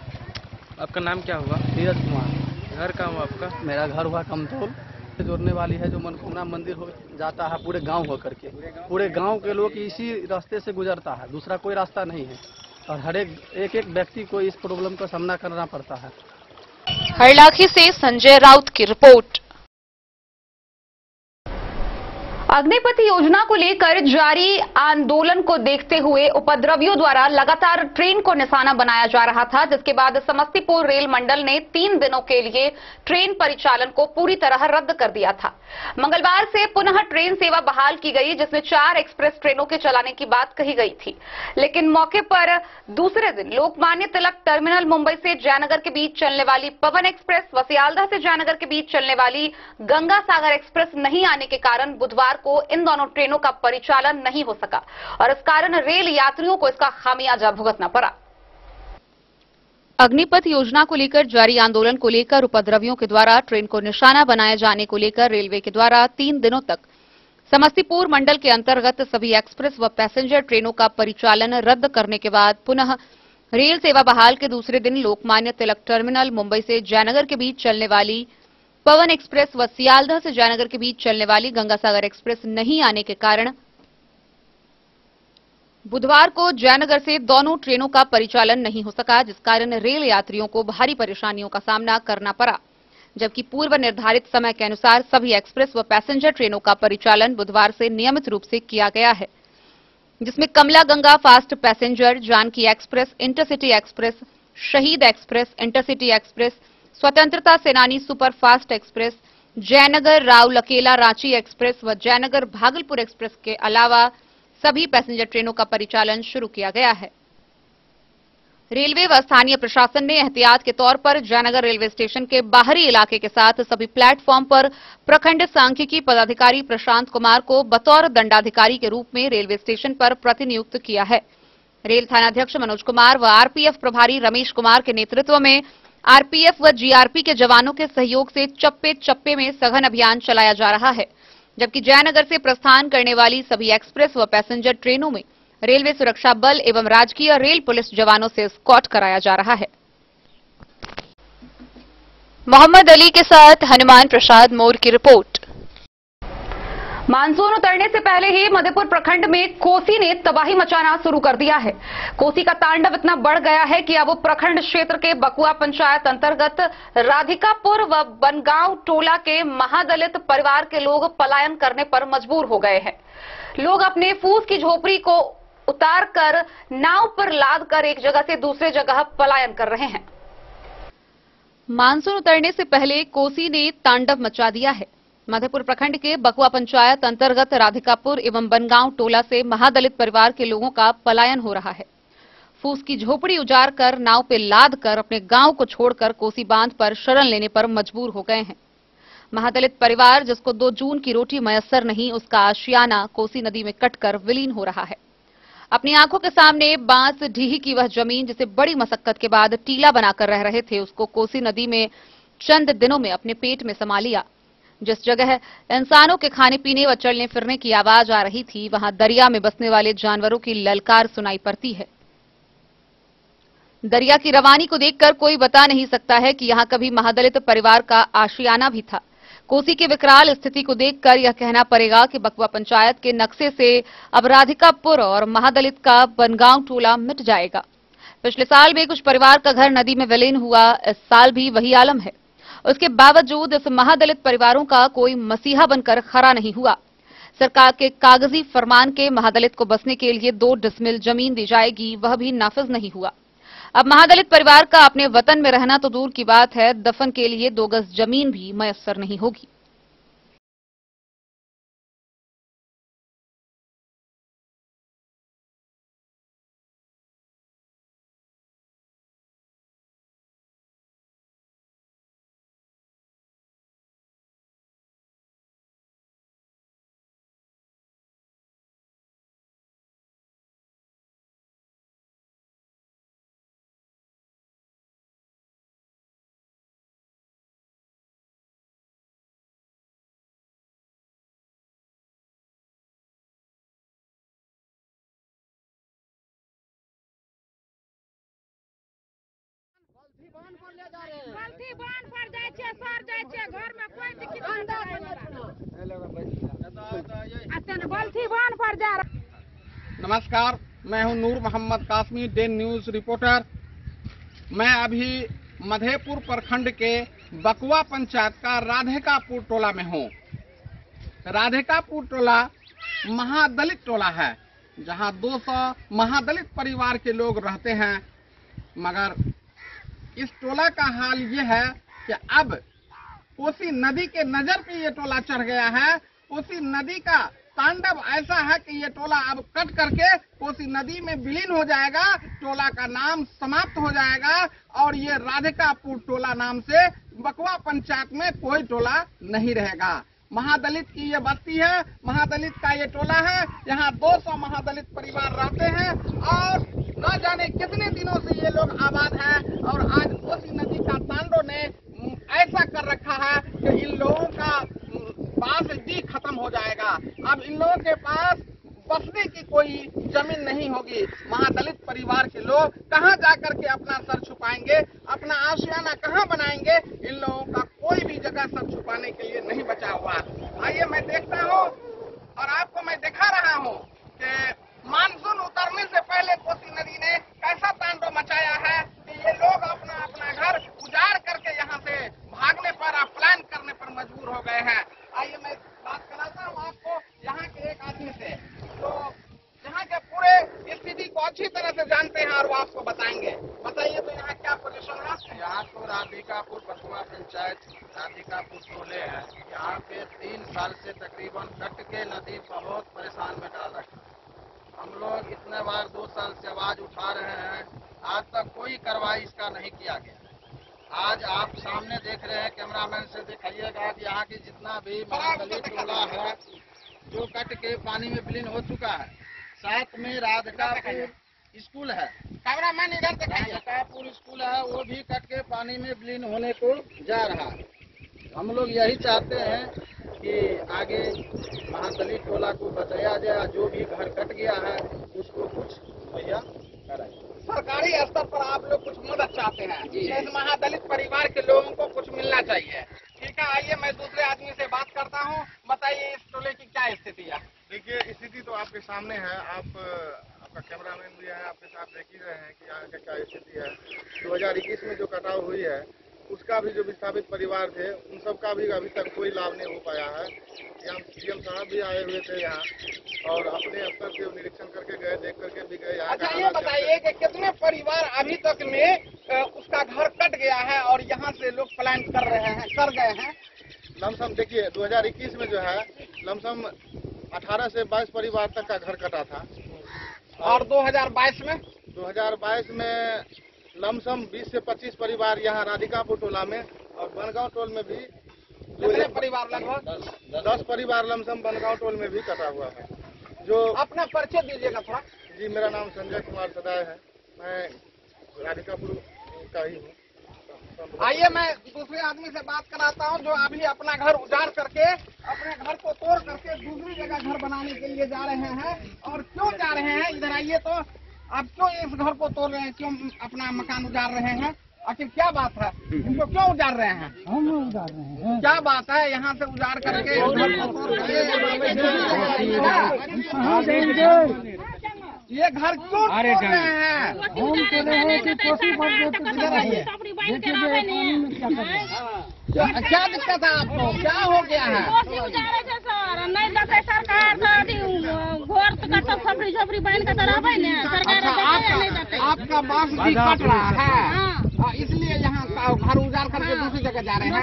Speaker 12: आपका नाम क्या हुआ?
Speaker 10: नीरज कुमार।
Speaker 12: घर कहाँ हुआ आपका?
Speaker 10: मेरा घर हुआ कमतौल। जोड़ने वाली है जो मनोकामना मंदिर हो जाता है पूरे गांव हो करके। पूरे गांव के लोग इसी रास्ते से गुजरता है, दूसरा कोई रास्ता नहीं है और हर एक व्यक्ति को इस प्रॉब्लम का सामना करना पड़ता है।
Speaker 2: हरलाखी से संजय राउत की रिपोर्ट।
Speaker 1: अग्निपथ योजना को लेकर जारी आंदोलन को देखते हुए उपद्रवियों द्वारा लगातार ट्रेन को निशाना बनाया जा रहा था, जिसके बाद समस्तीपुर रेल मंडल ने 3 दिनों के लिए ट्रेन परिचालन को पूरी तरह रद्द कर दिया था। मंगलवार से पुनः ट्रेन सेवा बहाल की गई, जिसमें 4 एक्सप्रेस ट्रेनों के चलाने की बात कही गई थी। लेकिन मौके पर दूसरे दिन लोकमान्य तिलक टर्मिनल मुंबई से जयनगर के बीच चलने वाली पवन एक्सप्रेस व सियालदह से जयनगर के बीच चलने वाली गंगा सागर एक्सप्रेस नहीं आने के कारण बुधवार को इन दोनों ट्रेनों का परिचालन नहीं हो सका और इस कारण रेल यात्रियों को इसका खामियाजा भुगतना पड़ा।
Speaker 2: अग्निपथ योजना को लेकर जारी आंदोलन को लेकर उपद्रवियों के द्वारा ट्रेन को निशाना बनाए जाने को लेकर रेलवे के द्वारा 3 दिनों तक समस्तीपुर मंडल के अंतर्गत सभी एक्सप्रेस व पैसेंजर ट्रेनों का परिचालन रद्द करने के बाद पुनः रेल सेवा बहाल के दूसरे दिन लोकमान्य तिलक टर्मिनल मुंबई से जयनगर के बीच चलने वाली पवन एक्सप्रेस व सियालदह से जयनगर के बीच चलने वाली गंगासागर एक्सप्रेस नहीं आने के कारण बुधवार को जयनगर से दोनों ट्रेनों का परिचालन नहीं हो सका, जिस कारण रेल यात्रियों को भारी परेशानियों का सामना करना पड़ा। जबकि पूर्व निर्धारित समय के अनुसार सभी एक्सप्रेस व पैसेंजर ट्रेनों का परिचालन बुधवार से नियमित रूप से किया गया है, जिसमें Kamla Ganga fast passenger, Janaki express, intercity express, Shaheed express, intercity express, Swatantrata Senani superfast express, Jaynagar Rourkela Ranchi express व जयनगर भागलपुर एक्सप्रेस के अलावा सभी पैसेंजर ट्रेनों का परिचालन शुरू किया गया है। रेलवे व स्थानीय प्रशासन ने एहतियात के तौर पर जयनगर रेलवे स्टेशन के बाहरी इलाके के साथ सभी प्लेटफॉर्म पर प्रखंड सांख्यिकी पदाधिकारी प्रशांत कुमार को बतौर दंडाधिकारी के रूप में रेलवे स्टेशन पर प्रतिनियुक्त किया है। रेल थानाध्यक्ष मनोज कुमार व आरपीएफ प्रभारी रमेश कुमार के नेतृत्व में आरपीएफ व जीआरपी के जवानों के सहयोग से चप्पे चप्पे में सघन अभियान चलाया जा रहा है, जबकि जयनगर से प्रस्थान करने वाली सभी एक्सप्रेस व पैसेंजर ट्रेनों में रेलवे सुरक्षा बल एवं राजकीय रेल पुलिस जवानों से स्कॉट कराया जा रहा है। मोहम्मद अली के साथ हनुमान प्रसाद मोर की रिपोर्ट।
Speaker 1: मानसून उतरने से पहले ही मधेपुर प्रखंड में कोसी ने तबाही मचाना शुरू कर दिया है। कोसी का तांडव इतना बढ़ गया है कि अब वो प्रखंड क्षेत्र के बकुआ पंचायत अंतर्गत राधिकापुर व बनगांव टोला के महादलित परिवार के लोग पलायन करने पर मजबूर हो गए हैं। लोग अपने फूस की झोपड़ी को उतार कर नाव पर लाद कर एक जगह से दूसरे जगह पलायन कर रहे हैं।
Speaker 2: मानसून उतरने से पहले कोसी ने तांडव मचा दिया है। मधेपुर प्रखंड के बकुआ पंचायत अंतर्गत राधिकापुर एवं बनगांव टोला से महादलित परिवार के लोगों का पलायन हो रहा है। फूस की झोपड़ी उजाड़ कर नाव पे लाद कर अपने गांव को छोड़कर कोसी बांध पर शरण लेने पर मजबूर हो गए हैं। महादलित परिवार जिसको 2 जून की रोटी मयस्सर नहीं, उसका आशियाना कोसी नदी में कटकर विलीन हो रहा है। अपनी आंखों के सामने बांस ढीही की वह जमीन जिसे बड़ी मशक्कत के बाद टीला बनाकर रह रहे थे, उसको कोसी नदी में चंद दिनों में अपने पेट में समा लिया। जिस जगह इंसानों के खाने पीने व चलने फिरने की आवाज आ रही थी, वहां दरिया में बसने वाले जानवरों की ललकार सुनाई पड़ती है। दरिया की रवानी को देखकर कोई बता नहीं सकता है कि यहां कभी महादलित परिवार का आशियाना भी था। कोसी की विकराल स्थिति को देखकर यह कहना पड़ेगा कि बकुआ पंचायत के नक्शे से अब राधिकापुर और महादलित का बनगांव टोला मिट जाएगा। पिछले साल भी कुछ परिवार का घर नदी में विलीन हुआ, इस साल भी वही आलम है। उसके बावजूद इस महादलित परिवारों का कोई मसीहा बनकर खड़ा नहीं हुआ। सरकार के कागजी फरमान के महादलित को बसने के लिए 2 डिसमिल जमीन दी जाएगी, वह भी नाफिज नहीं हुआ। अब महादलित परिवार का अपने वतन में रहना तो दूर की बात है, दफन के लिए 2 गज जमीन भी मयस्सर नहीं होगी।
Speaker 6: गलती बांध पर जाय छै, सर जाय छै, घर में कोई दिक्कत नहीं है। गलती बांध पर जा रहा।
Speaker 3: नमस्कार, मैं हूं Noor Mohammad Qasmi, Den news reporter. मैं अभी मधेपुर प्रखंड के बकुआ पंचायत का राधिकापुर टोला में हूं। राधिकापुर टोला महादलित टोला है, जहां 200 महादलित परिवार के लोग रहते हैं। मगर इस टोला का हाल ये है कि अब कोसी नदी के नजर पे ये टोला चढ़ गया है। कोसी नदी का तांडव ऐसा है कि ये टोला अब कट करके कोसी नदी में विलीन हो जाएगा। टोला का नाम समाप्त हो जाएगा और ये राधिकापुर टोला नाम से बकुआ पंचायत में कोई टोला नहीं रहेगा। महादलित की ये बस्ती है, महादलित का ये टोला है। यहाँ 200 महादलित परिवार रहते हैं और न जाने कितने दिनों से ये लोग आबाद हैं और आज कोसी नदी का तांडव ने ऐसा कर रखा है कि इन लोगों का पास भी खत्म हो जाएगा। अब इन लोगों के पास बसने की कोई जमीन नहीं होगी। महादलित परिवार के लोग कहां जाकर के अपना सर छुपाएंगे, अपना आशियाना कहां बनाएंगे? इन लोगों का कोई भी जगह सर छुपाने के लिए नहीं बचा हुआ। आइए मैं देखता हूं और आपको मैं दिखा रहा हूं कि मानसून उतरने से पहले कोसी नदी ने कैसा तांडव मचाया है कि ये लोग अपना अपना घर उजाड़ करके यहाँ से भागने पर, प्लान करने पर मजबूर हो गए हैं। आइए मैं बात कराता हूँ आपको यहाँ के एक आदमी से, तो यहाँ के पूरे स्थिति को अच्छी तरह से जानते हैं और वो आपको बताएंगे। बताइए तो यहाँ क्या पोजीशन है?
Speaker 18: यहाँ तो राधिकापुर बकुआ पंचायत राधिकापुर टोले है। यहाँ पे 3 साल से तकरीबन कट के नदी बहुत परेशान में डाल रखी। हम लोग इतने बार 2 साल से आवाज उठा रहे हैं, आज तक कोई कार्रवाई इसका नहीं किया गया। आज आप सामने देख रहे हैं, कैमरामैन से दिखाइएगा कि यहाँ की जितना भी महादलित टोला है जो कट के पानी में विलीन हो चुका है। साथ में राधिकापुर स्कूल है,
Speaker 3: कैमरामैन इधर दिखाइए।
Speaker 18: राधिकापुर स्कूल है, वो भी कट के पानी में विलीन होने को जा रहा है। हम लोग यही चाहते हैं कि आगे महादलित टोला को बचाया जाए, जो भी घर कट गया है उसको कुछ मुहैया कराए।
Speaker 3: सरकारी स्तर पर आप लोग कुछ मदद चाहते हैं, इस महादलित परिवार के लोगों को कुछ मिलना चाहिए। ठीक है, आइए मैं दूसरे आदमी से बात करता हूँ। बताइए इस टोले की क्या स्थिति है?
Speaker 18: देखिए, स्थिति तो आपके सामने है, आपका कैमरामैन भी है, आपके साथ देख ही रहे हैं कि यहाँ का क्या स्थिति है। 2021 में जो कटाव हुई है उसका भी जो विस्थापित परिवार थे उन सब का भी अभी तक कोई लाभ नहीं हो पाया है। यहाँ सीएम साहब भी आए हुए थे यहाँ और अपने स्तर से निरीक्षण करके गए, देख करके भी गए।
Speaker 3: अच्छा ये बताइए कि कितने परिवार अभी तक में उसका घर कट गया है और यहाँ से लोग प्लान कर गए हैं?
Speaker 18: लमसम देखिए 2021 में जो है लमसम 18 से 22 परिवार तक का घर कटा था
Speaker 3: और 2022
Speaker 18: में लमसम 20 से 25 परिवार यहाँ राधिकापुर टोला में और बनगांव टोल में भी
Speaker 3: कितने परिवार लगभग
Speaker 18: 10 परिवार लमसम बनगांव टोल में भी कटा हुआ है। जो
Speaker 3: अपना परिचय दीजिएगा थोड़ा।
Speaker 18: जी, मेरा नाम संजय कुमार सदाय है, मैं राधिकापुर का ही हूँ।
Speaker 3: आइए मैं दूसरे आदमी से बात कराता हूँ जो अभी अपना घर उजाड़ करके, अपने घर को तोड़ करके दूसरी जगह घर बनाने के लिए जा रहे हैं। और क्यों जा रहे हैं? इधर आइए तो, आप क्यों इस घर को तोड़ रहे हैं, क्यों अपना मकान उजाड़ रहे हैं? आखिर क्या बात है, इनको क्यों उजाड़ रहे हैं?
Speaker 8: हम उजाड़ रहे हैं।
Speaker 3: क्या बात है, यहाँ से उजाड़ करके ये घर क्यों तोड़ रहे हैं?
Speaker 8: हम कह रहे हैं कि कोसी
Speaker 3: क्या दिक्कत है आपको, क्या हो गया है?
Speaker 6: नहीं देते सरकार घर तो खपड़ी झोपड़ी बन के तरह सरकार।
Speaker 3: आपका बांस भी कट रहा है, इसलिए यहाँ घर उजाड़ करके दूसरी जगह जा रहे हैं।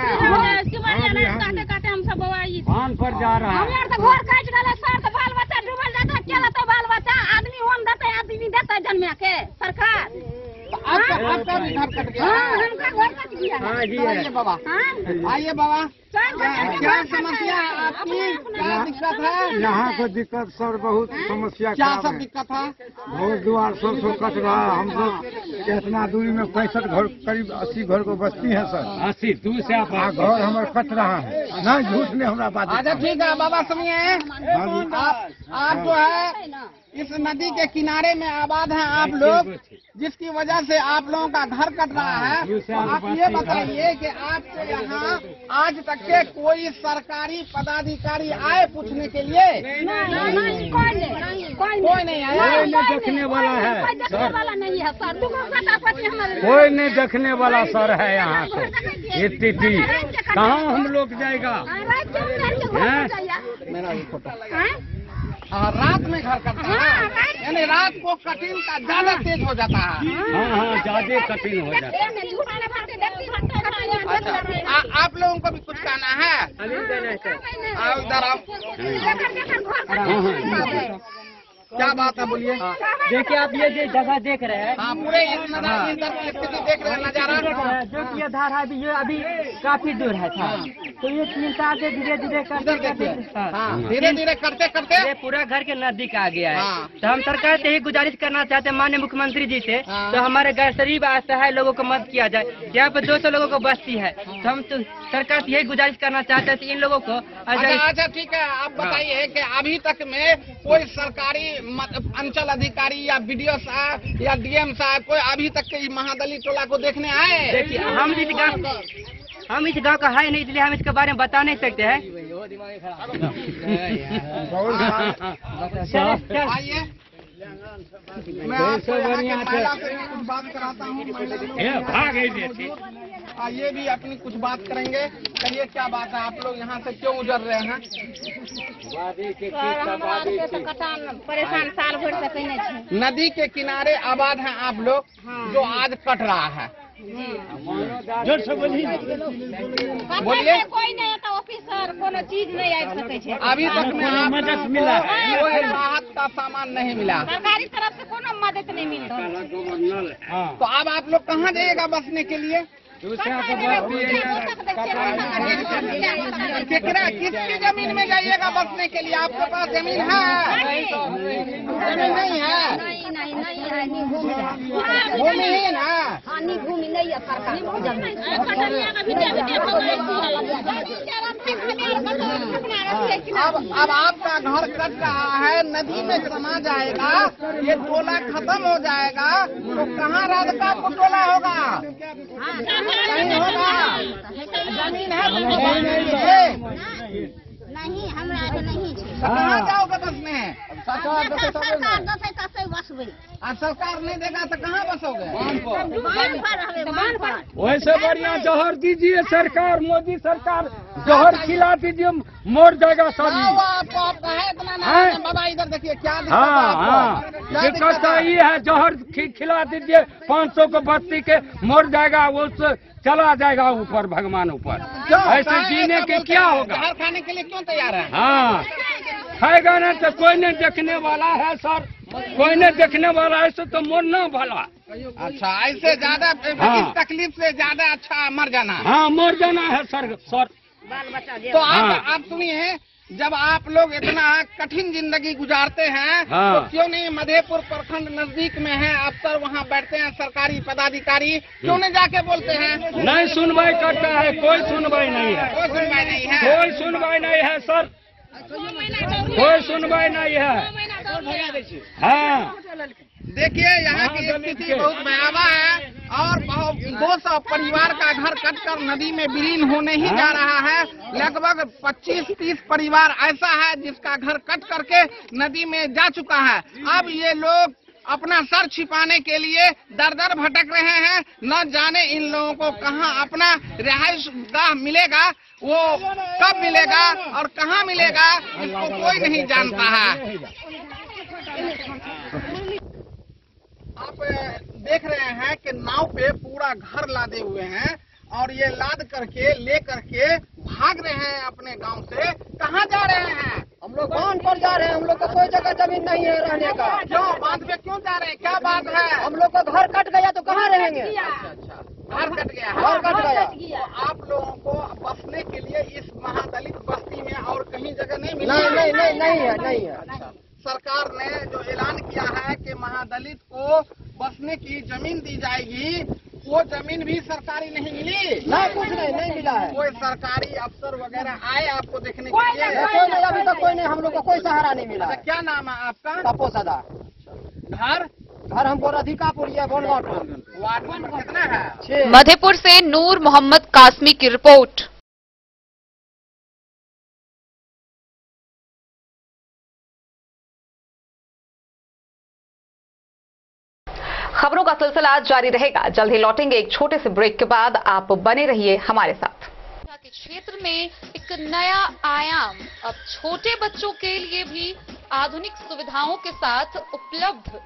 Speaker 6: काटे काटे हम सब
Speaker 9: धान पर जा रहा है।
Speaker 6: घर काट डाले सर, तो बाल बच्चा डूबल जाता, क्या लेते बाल बच्चा? आदमी होम देते, आदमी देते जन्म के सरकार।
Speaker 3: आपका भी घर कट गया?
Speaker 6: हमका घर कट गया है।
Speaker 3: आइए बाबा, आइए बाबा, क्या समस्या है आपकी, क्या दिक्कत है?
Speaker 8: यहाँ से दिक्कत सर बहुत समस्या।
Speaker 3: क्या सब दिक्कत है?
Speaker 8: घर द्वार सब कट रहा है। हम सब इतना दूरी में 65 घर, करीब 80 घर को बस्ती है सर।
Speaker 9: 80 दूर से आप
Speaker 8: घर हमारे कट रहा है। नहीं, झूठ नहीं हमारा बात।
Speaker 3: अच्छा ठीक है बाबा, सुनिए, आप जो है इस नदी के किनारे में आबाद हैं आप लोग, जिसकी वजह से आप लोगों का घर कट रहा है। तो आप ये बताइए कि आपके यहाँ आज तक के कोई सरकारी पदाधिकारी आए पूछने के लिए? कोई नहीं आया।
Speaker 9: कोई नहीं देखने वाला है सर, कोई नहीं देखने वाला सर है यहाँ से। स्थिति कहाँ हम लोग जाएगा?
Speaker 3: मेरा भी फोटो रात में घर कटता है, यानी रात को कटिंग का ज्यादा तेज हो जाता है।
Speaker 9: हाँ, ज्यादा कठिन हो जाता है।
Speaker 3: अच्छा, आप लोगों को भी कुछ कहना है? आओ इधर आओ। क्या बात है, बोलिए।
Speaker 19: देखिए, आप ये जो जगह देख रहे हैं,
Speaker 3: हाँ, पूरे स्थिति देख रहे हैं, नजारा
Speaker 19: जो कि ये धार है, ये अभी काफी दूर है था। तो ये 3 साल से धीरे धीरे
Speaker 3: धीरे धीरे करते करते
Speaker 19: ये पूरा घर के नजदीक आ गया है। तो हम सरकार से यही गुजारिश करना चाहते हैं माननीय मुख्यमंत्री जी से, तो हमारे गरीब असहाय लोगों को मदद किया जाए। यहाँ पे 200 लोगों को बस्ती है, तो हम तो सरकार से यही गुजारिश करना चाहते हैं कि इन लोगों को
Speaker 3: अच्छा ठीक है। आप बताइए कि अभी तक में कोई सरकारी अंचल अधिकारी या BDO साहब या DM साहब कोई अभी तक के महादलित टोला को देखने आए?
Speaker 19: देखिए हम इस गांव का है नहीं, इसलिए हम इसके बारे में बता नहीं सकते हैं।
Speaker 3: आइए मैं आपको यहाँ के महिला से कुछ बात कराता हूँ। ये भी अपनी कुछ बात करेंगे। कहिए क्या बात है, आप लोग यहाँ से क्यों गुजर रहे हैं?
Speaker 6: परेशान साल भर से कहीं नहीं।
Speaker 3: नदी के किनारे आबाद हैं आप लोग, जो आज कट रहा है। जोर से बोलिए।
Speaker 6: कोई नहीं था ऑफिसर, कोनो चीज नहीं आ सके।
Speaker 3: अभी तक में मदद मिला है, कोई राहत का सामान नहीं मिला,
Speaker 6: सरकारी तरफ से कोनो मदद नहीं मिला।
Speaker 3: तो अब आप लोग कहाँ जाइएगा बसने के लिए? किसकी जमीन में जाइएगा बसने के लिए? आपके पास जमीन है? जमीन नहीं है, भूमिहीन है।
Speaker 6: भूमि नहीं है सरकार।
Speaker 3: अब आपका घर कट रहा है, नदी में समा जाएगा, ये टोला खत्म हो जाएगा, तो कहाँ राधिका को टोला होगा? नहीं होगा। जमीन है
Speaker 6: नहीं, हमरा तो नहीं।
Speaker 3: कहाँ जाओगे बसने? सरकार नहीं देगा तो कहाँ बसोगे?
Speaker 9: वैसे बढ़िया जहर दीजिए सरकार, मोदी सरकार जहर खिला दीजिए, मोर जाएगा सभी।
Speaker 3: बाबा इधर देखिए क्या
Speaker 9: दिक्कत तो ये है, जहर खिला दीजिए 500 को बस्ती के, मोर जाएगा, वो चला जाएगा ऊपर, भगवान ऊपर। ऐसे जीने के क्या होगा?
Speaker 3: जहर खाने के लिए क्यों तैयार है?
Speaker 9: हाँ, खाएगा ना तो कोई नहीं देखने वाला है सर, कोई नहीं देखने वाला है, ऐसे तो मरना भला।
Speaker 3: अच्छा, ऐसे ज्यादा इस तकलीफ से ज्यादा अच्छा मर जाना।
Speaker 9: हाँ, मर जाना है सर।
Speaker 3: तो आप सुनिए, जब आप लोग इतना कठिन जिंदगी गुजारते हैं, तो क्यों नहीं मधेपुर प्रखंड नजदीक में है, अफसर वहाँ बैठते हैं, सरकारी पदाधिकारी, क्यों नहीं जाके बोलते हैं?
Speaker 9: नहीं सुनवाई करता है, कोई सुनवाई नहीं है,
Speaker 3: कोई सुनवाई नहीं है,
Speaker 9: कोई सुनवाई नहीं है सर, कोई सुनवाई नहीं है। हाँ,
Speaker 3: देखिए यहाँ की स्थिति बहुत भयावह है, और 200 परिवार का घर कटकर नदी में विलीन होने ही जा रहा है। लगभग 25-30 परिवार ऐसा है जिसका घर कट करके नदी में जा चुका है। अब ये लोग अपना सर छिपाने के लिए दर दर भटक रहे हैं। न जाने इन लोगों को कहाँ अपना रिहाइश गाह मिलेगा, वो कब मिलेगा और कहाँ मिलेगा, इसको कोई नहीं जानता है। आप देख रहे हैं कि नाव पे पूरा घर लादे हुए हैं, और ये लाद करके ले करके भाग रहे हैं अपने गांव से। कहाँ जा रहे हैं?
Speaker 19: हम लोग बांध पर जा रहे हैं, हम लोग को कोई जगह जमीन नहीं है रहने का।
Speaker 3: क्यों बांध पे क्यों जा रहे हैं, क्या बात है?
Speaker 19: हम लोग का घर कट गया तो कहाँ रहेंगे?
Speaker 3: अच्छा, घर कट गया,
Speaker 19: घर कट गया।
Speaker 3: तो आप लोगों को बसने के लिए इस महादलित बस्ती में और कहीं जगह नहीं मिली?
Speaker 19: नहीं है।
Speaker 3: सरकार ने जो ऐलान किया है कि महादलित को बसने की जमीन दी जाएगी, वो जमीन भी सरकारी नहीं मिली?
Speaker 19: कुछ नहीं मिला है।
Speaker 3: कोई सरकारी अफसर वगैरह आए आपको देखने के लिए?
Speaker 19: कोई नहीं, अभी तक कोई नहीं, हम लोग को कोई सहारा नहीं मिला।
Speaker 3: क्या नाम है आपका?
Speaker 19: तपोसदा। घर हमको राधिकापुर या बोनगांव
Speaker 3: वार्ड नंबर कितना है?
Speaker 2: मधेपुर से नूर मोहम्मद कासमी की रिपोर्ट। खबरों का सिलसिला जारी रहेगा। जल्द ही लौटेंगे एक छोटे से ब्रेक के बाद, आप बने रहिए हमारे साथ। के क्षेत्र में एक नया आयाम अब छोटे बच्चों के लिए भी आधुनिक सुविधाओं के साथ उपलब्ध।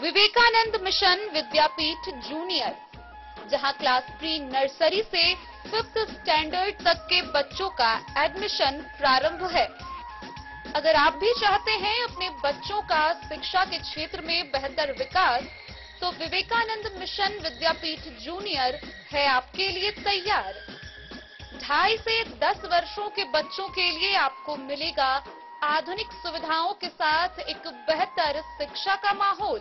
Speaker 2: विवेकानंद मिशन विद्यापीठ जूनियर, जहां क्लास प्री नर्सरी से 5th स्टैंडर्ड तक के बच्चों का एडमिशन प्रारंभ है। अगर आप भी चाहते हैं अपने बच्चों का शिक्षा के क्षेत्र में बेहतर विकास, तो विवेकानंद मिशन विद्यापीठ जूनियर है आपके लिए तैयार। 2.5 से 10 वर्षों के बच्चों के लिए आपको मिलेगा आधुनिक सुविधाओं के साथ एक बेहतर शिक्षा का माहौल।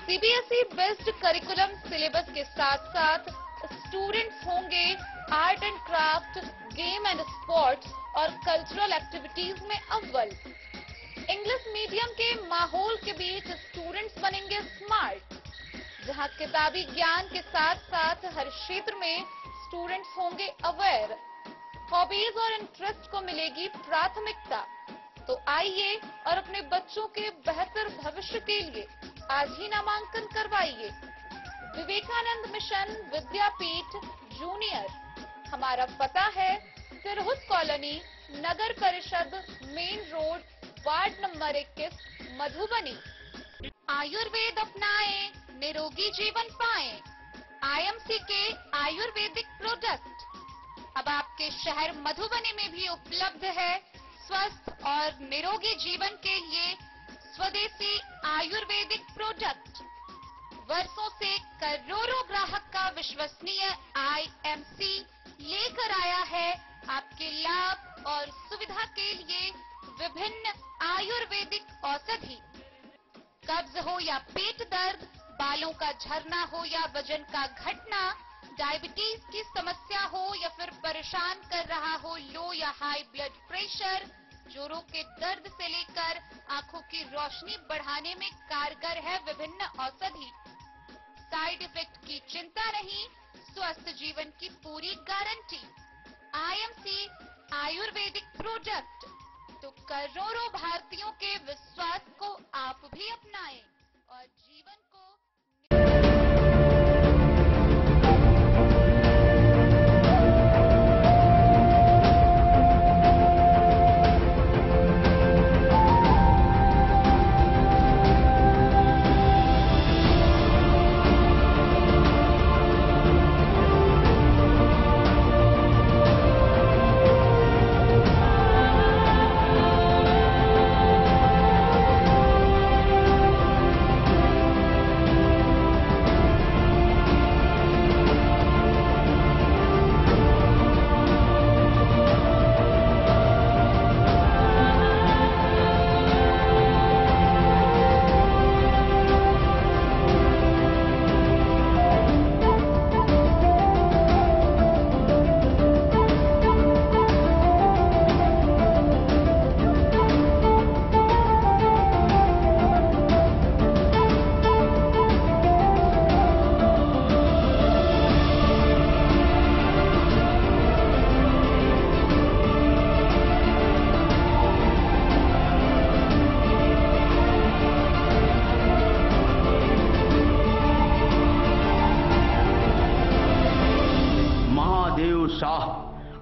Speaker 2: सीबीएसई बेस्ड करिकुलम सिलेबस के साथ साथ स्टूडेंट्स होंगे art and craft, game and sports और कल्चरल एक्टिविटीज में अव्वल। इंग्लिश मीडियम के माहौल के बीच स्टूडेंट्स बनेंगे स्मार्ट, जहां किताबी ज्ञान के साथ साथ हर क्षेत्र में स्टूडेंट्स होंगे अवेयर। हॉबीज और इंटरेस्ट को मिलेगी प्राथमिकता। तो आइए और अपने बच्चों के बेहतर भविष्य के लिए आज ही नामांकन करवाइए। विवेकानंद मिशन विद्यापीठ जूनियर। हमारा पता है तिरहुत कॉलोनी, नगर परिषद, main road, ward number 21, Madhubani. Ayurveda अपनाएं, निरोगी जीवन पाएं। आईएमसी के आयुर्वेदिक प्रोडक्ट अब आपके शहर मधुबनी में भी उपलब्ध है। स्वस्थ और निरोगी जीवन के लिए स्वदेशी आयुर्वेदिक प्रोडक्ट वर्षों से करोड़ों ग्राहक का विश्वसनीय आईएमसी लेकर आया है आपके लाभ और सुविधा के लिए विभिन्न आयुर्वेदिक औषधि। कब्ज हो या पेट दर्द, बालों का झरना हो या वजन का घटना, डायबिटीज की समस्या हो या फिर परेशान कर रहा हो लो या हाई ब्लड प्रेशर, जोड़ों के दर्द से लेकर आंखों की रोशनी बढ़ाने में कारगर है विभिन्न औषधि। साइड इफेक्ट की चिंता नहीं, स्वस्थ जीवन की पूरी गारंटी। आईएमसी आयुर्वेदिक प्रोडक्ट तो करोड़ों भारतीयों के विश्वास को आप भी अपनाएं और जीवन को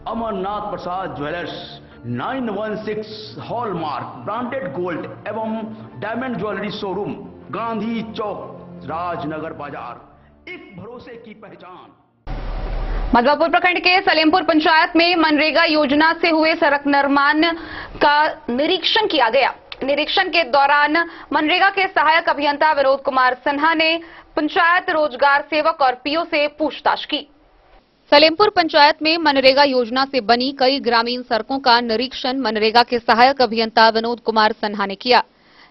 Speaker 20: अमरनाथ प्रसाद ज्वेलर्स 916 हॉलमार्क ब्रांडेड गोल्ड एवं डायमंड ज्वेलरी शोरूम, गांधी चौक, राजनगर बाजार, एक भरोसे की पहचान।
Speaker 1: मधवापुर प्रखंड के सलेमपुर पंचायत में मनरेगा योजना से हुए सड़क निर्माण का निरीक्षण किया गया। निरीक्षण के दौरान मनरेगा के सहायक अभियंता विनोद कुमार सिन्हा ने पंचायत रोजगार सेवक और पीओ से पूछताछ की।
Speaker 2: सलेमपुर पंचायत में मनरेगा योजना से बनी कई ग्रामीण सड़कों का निरीक्षण मनरेगा के सहायक अभियंता विनोद कुमार सिन्हा ने किया।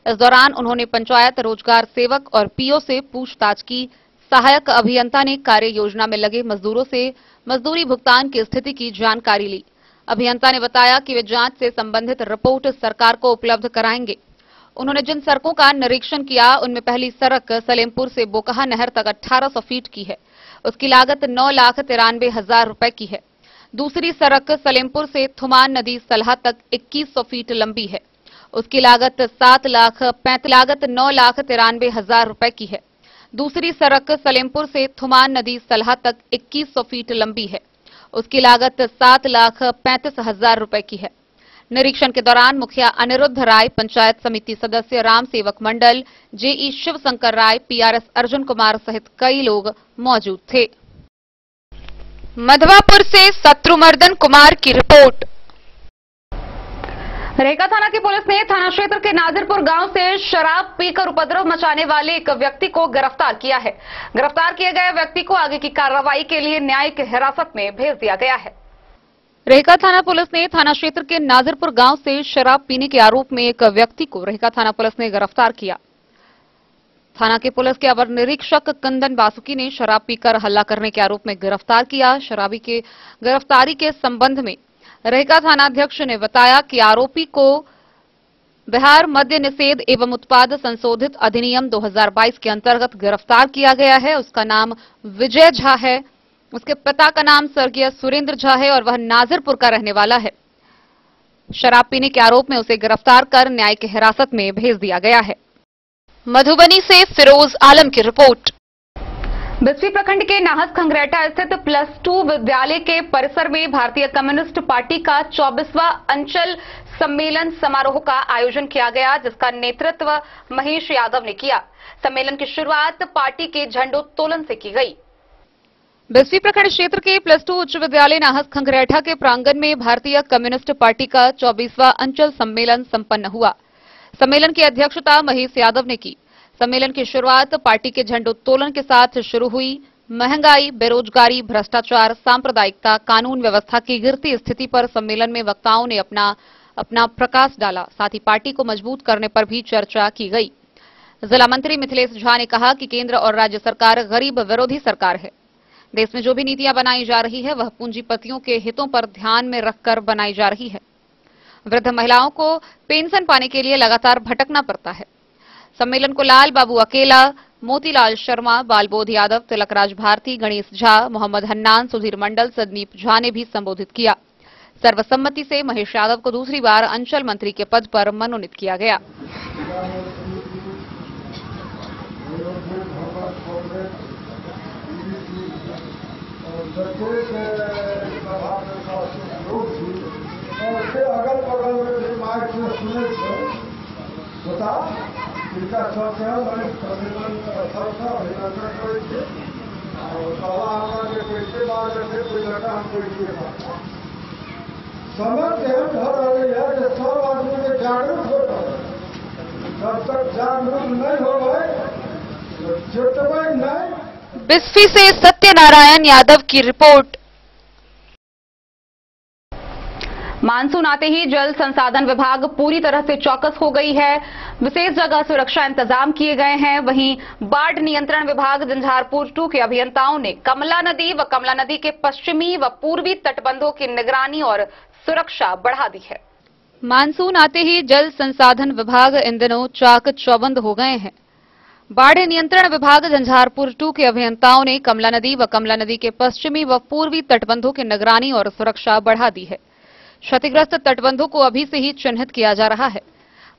Speaker 2: इस दौरान उन्होंने पंचायत रोजगार सेवक और पीओ से पूछताछ की। सहायक अभियंता ने कार्य योजना में लगे मजदूरों से मजदूरी भुगतान की स्थिति की जानकारी ली। अभियंता ने बताया कि वे जांच से संबंधित रिपोर्ट सरकार को उपलब्ध कराएंगे। उन्होंने जिन सड़कों का निरीक्षण किया उनमें पहली सड़क सलेमपुर से बोकाहा नहर तक 1800 फीट की है, उसकी लागत 9,93,000 रुपए की है। दूसरी सड़क सलेमपुर से थुमान नदी सलहा तक 2100 फीट लंबी है, उसकी लागत 9,93,000 रुपए की है। दूसरी सड़क सलेमपुर से थुमान नदी सलहा तक 2100 फीट लंबी है, उसकी लागत 7,35,000 रुपए की है। निरीक्षण के दौरान मुखिया अनिरुद्ध राय, पंचायत समिति सदस्य राम सेवक मंडल, जेई शिवशंकर राय, पीआरएस अर्जुन कुमार सहित कई लोग मौजूद थे। मधवापुर से शत्रुमर्दन कुमार की रिपोर्ट।
Speaker 1: रेखा थाना की पुलिस ने थाना क्षेत्र के नाजिरपुर गांव से शराब पीकर उपद्रव मचाने वाले एक व्यक्ति को गिरफ्तार किया है। गिरफ्तार किए गए व्यक्ति को आगे की कार्रवाई के लिए न्यायिक हिरासत में भेज दिया गया है।
Speaker 2: रेहका थाना पुलिस ने थाना क्षेत्र के नाजिरपुर गांव से शराब पीने के आरोप में एक व्यक्ति को रेहका थाना पुलिस ने गिरफ्तार किया। थाना के पुलिस के अवर निरीक्षक कंदन बासुकी ने शराब पीकर हल्ला करने के आरोप में गिरफ्तार किया। शराबी के गिरफ्तारी के संबंध में रेहका थानाध्यक्ष ने बताया कि आरोपी को बिहार मद्य निषेध एवं उत्पाद संशोधित अधिनियम 2022 के अंतर्गत गिरफ्तार किया गया है। उसका नाम विजय झा है। उसके पिता का नाम स्वर्गीय सुरेंद्र झा है और वह नाजिरपुर का रहने वाला है। शराब पीने के आरोप में उसे गिरफ्तार कर न्यायिक हिरासत में भेज दिया गया है। मधुबनी से फिरोज आलम की रिपोर्ट।
Speaker 1: बिस्फी प्रखंड के नाहस खंगरेटा स्थित +2 विद्यालय के परिसर में भारतीय कम्युनिस्ट पार्टी का 24वां अंचल सम्मेलन समारोह का आयोजन किया गया, जिसका नेतृत्व महेश यादव ने किया। सम्मेलन की शुरुआत पार्टी के झंडोत्तोलन से की गई।
Speaker 2: बिस्फी प्रखंड क्षेत्र के +2 उच्च विद्यालय नाहस खंगरेठा के प्रांगण में भारतीय कम्युनिस्ट पार्टी का 24वां अंचल सम्मेलन संपन्न हुआ। सम्मेलन की अध्यक्षता महेश यादव ने की। सम्मेलन की शुरुआत पार्टी के झंडोत्तोलन के साथ शुरू हुई। महंगाई, बेरोजगारी, भ्रष्टाचार, सांप्रदायिकता, कानून व्यवस्था की गिरती स्थिति पर सम्मेलन में वक्ताओं ने अपना प्रकाश डाला। साथ ही पार्टी को मजबूत करने पर भी चर्चा की गई। जिला मंत्री मिथिलेश झा ने कहा कि केंद्र और राज्य सरकार गरीब विरोधी सरकार है। देश में जो भी नीतियां बनाई जा रही है वह पूंजीपतियों के हितों पर ध्यान में रखकर बनाई जा रही है। वृद्ध महिलाओं को पेंशन पाने के लिए लगातार भटकना पड़ता है। सम्मेलन को लाल बाबू अकेला, मोतीलाल शर्मा, बालबोध यादव, तिलकराज भारती, गणेश झा, मोहम्मद हन्नान, सुधीर मंडल, सदनीप झा ने भी संबोधित किया। सर्वसम्मति से महेश यादव को दूसरी बार अंचल मंत्री के पद पर मनोनीत किया गया।
Speaker 8: अगल बगल में मार्च में सुने बता इनका सबसे सम्मेलन अभिनंदन करे और हमारे कैसे बात रखे कोई लड़का हम कोई समझ एहन हो रही है कि सब आदमी के जागरूक हो रहा है। जब तक जागरूक नहीं हो गए चेतवे नहीं।
Speaker 2: बिस्फी से सत्यनारायण यादव की रिपोर्ट।
Speaker 1: मानसून आते ही जल संसाधन विभाग पूरी तरह से चौकस हो गई है। विशेष जगह सुरक्षा इंतजाम किए गए हैं। वहीं बाढ़ नियंत्रण विभाग झंझारपुर 2 के अभियंताओं ने कमला नदी व कमला नदी के पश्चिमी व पूर्वी तटबंधों की निगरानी और सुरक्षा बढ़ा दी है।
Speaker 2: मानसून आते ही जल संसाधन विभाग इन दिनों चाक चौबंद हो गए हैं। बाढ़ नियंत्रण विभाग झंझारपुर 2 के अभियंताओं ने कमला नदी व कमला नदी के पश्चिमी व पूर्वी तटबंधों की निगरानी और सुरक्षा बढ़ा दी है। क्षतिग्रस्त तटबंधों को अभी से ही चिन्हित किया जा रहा है।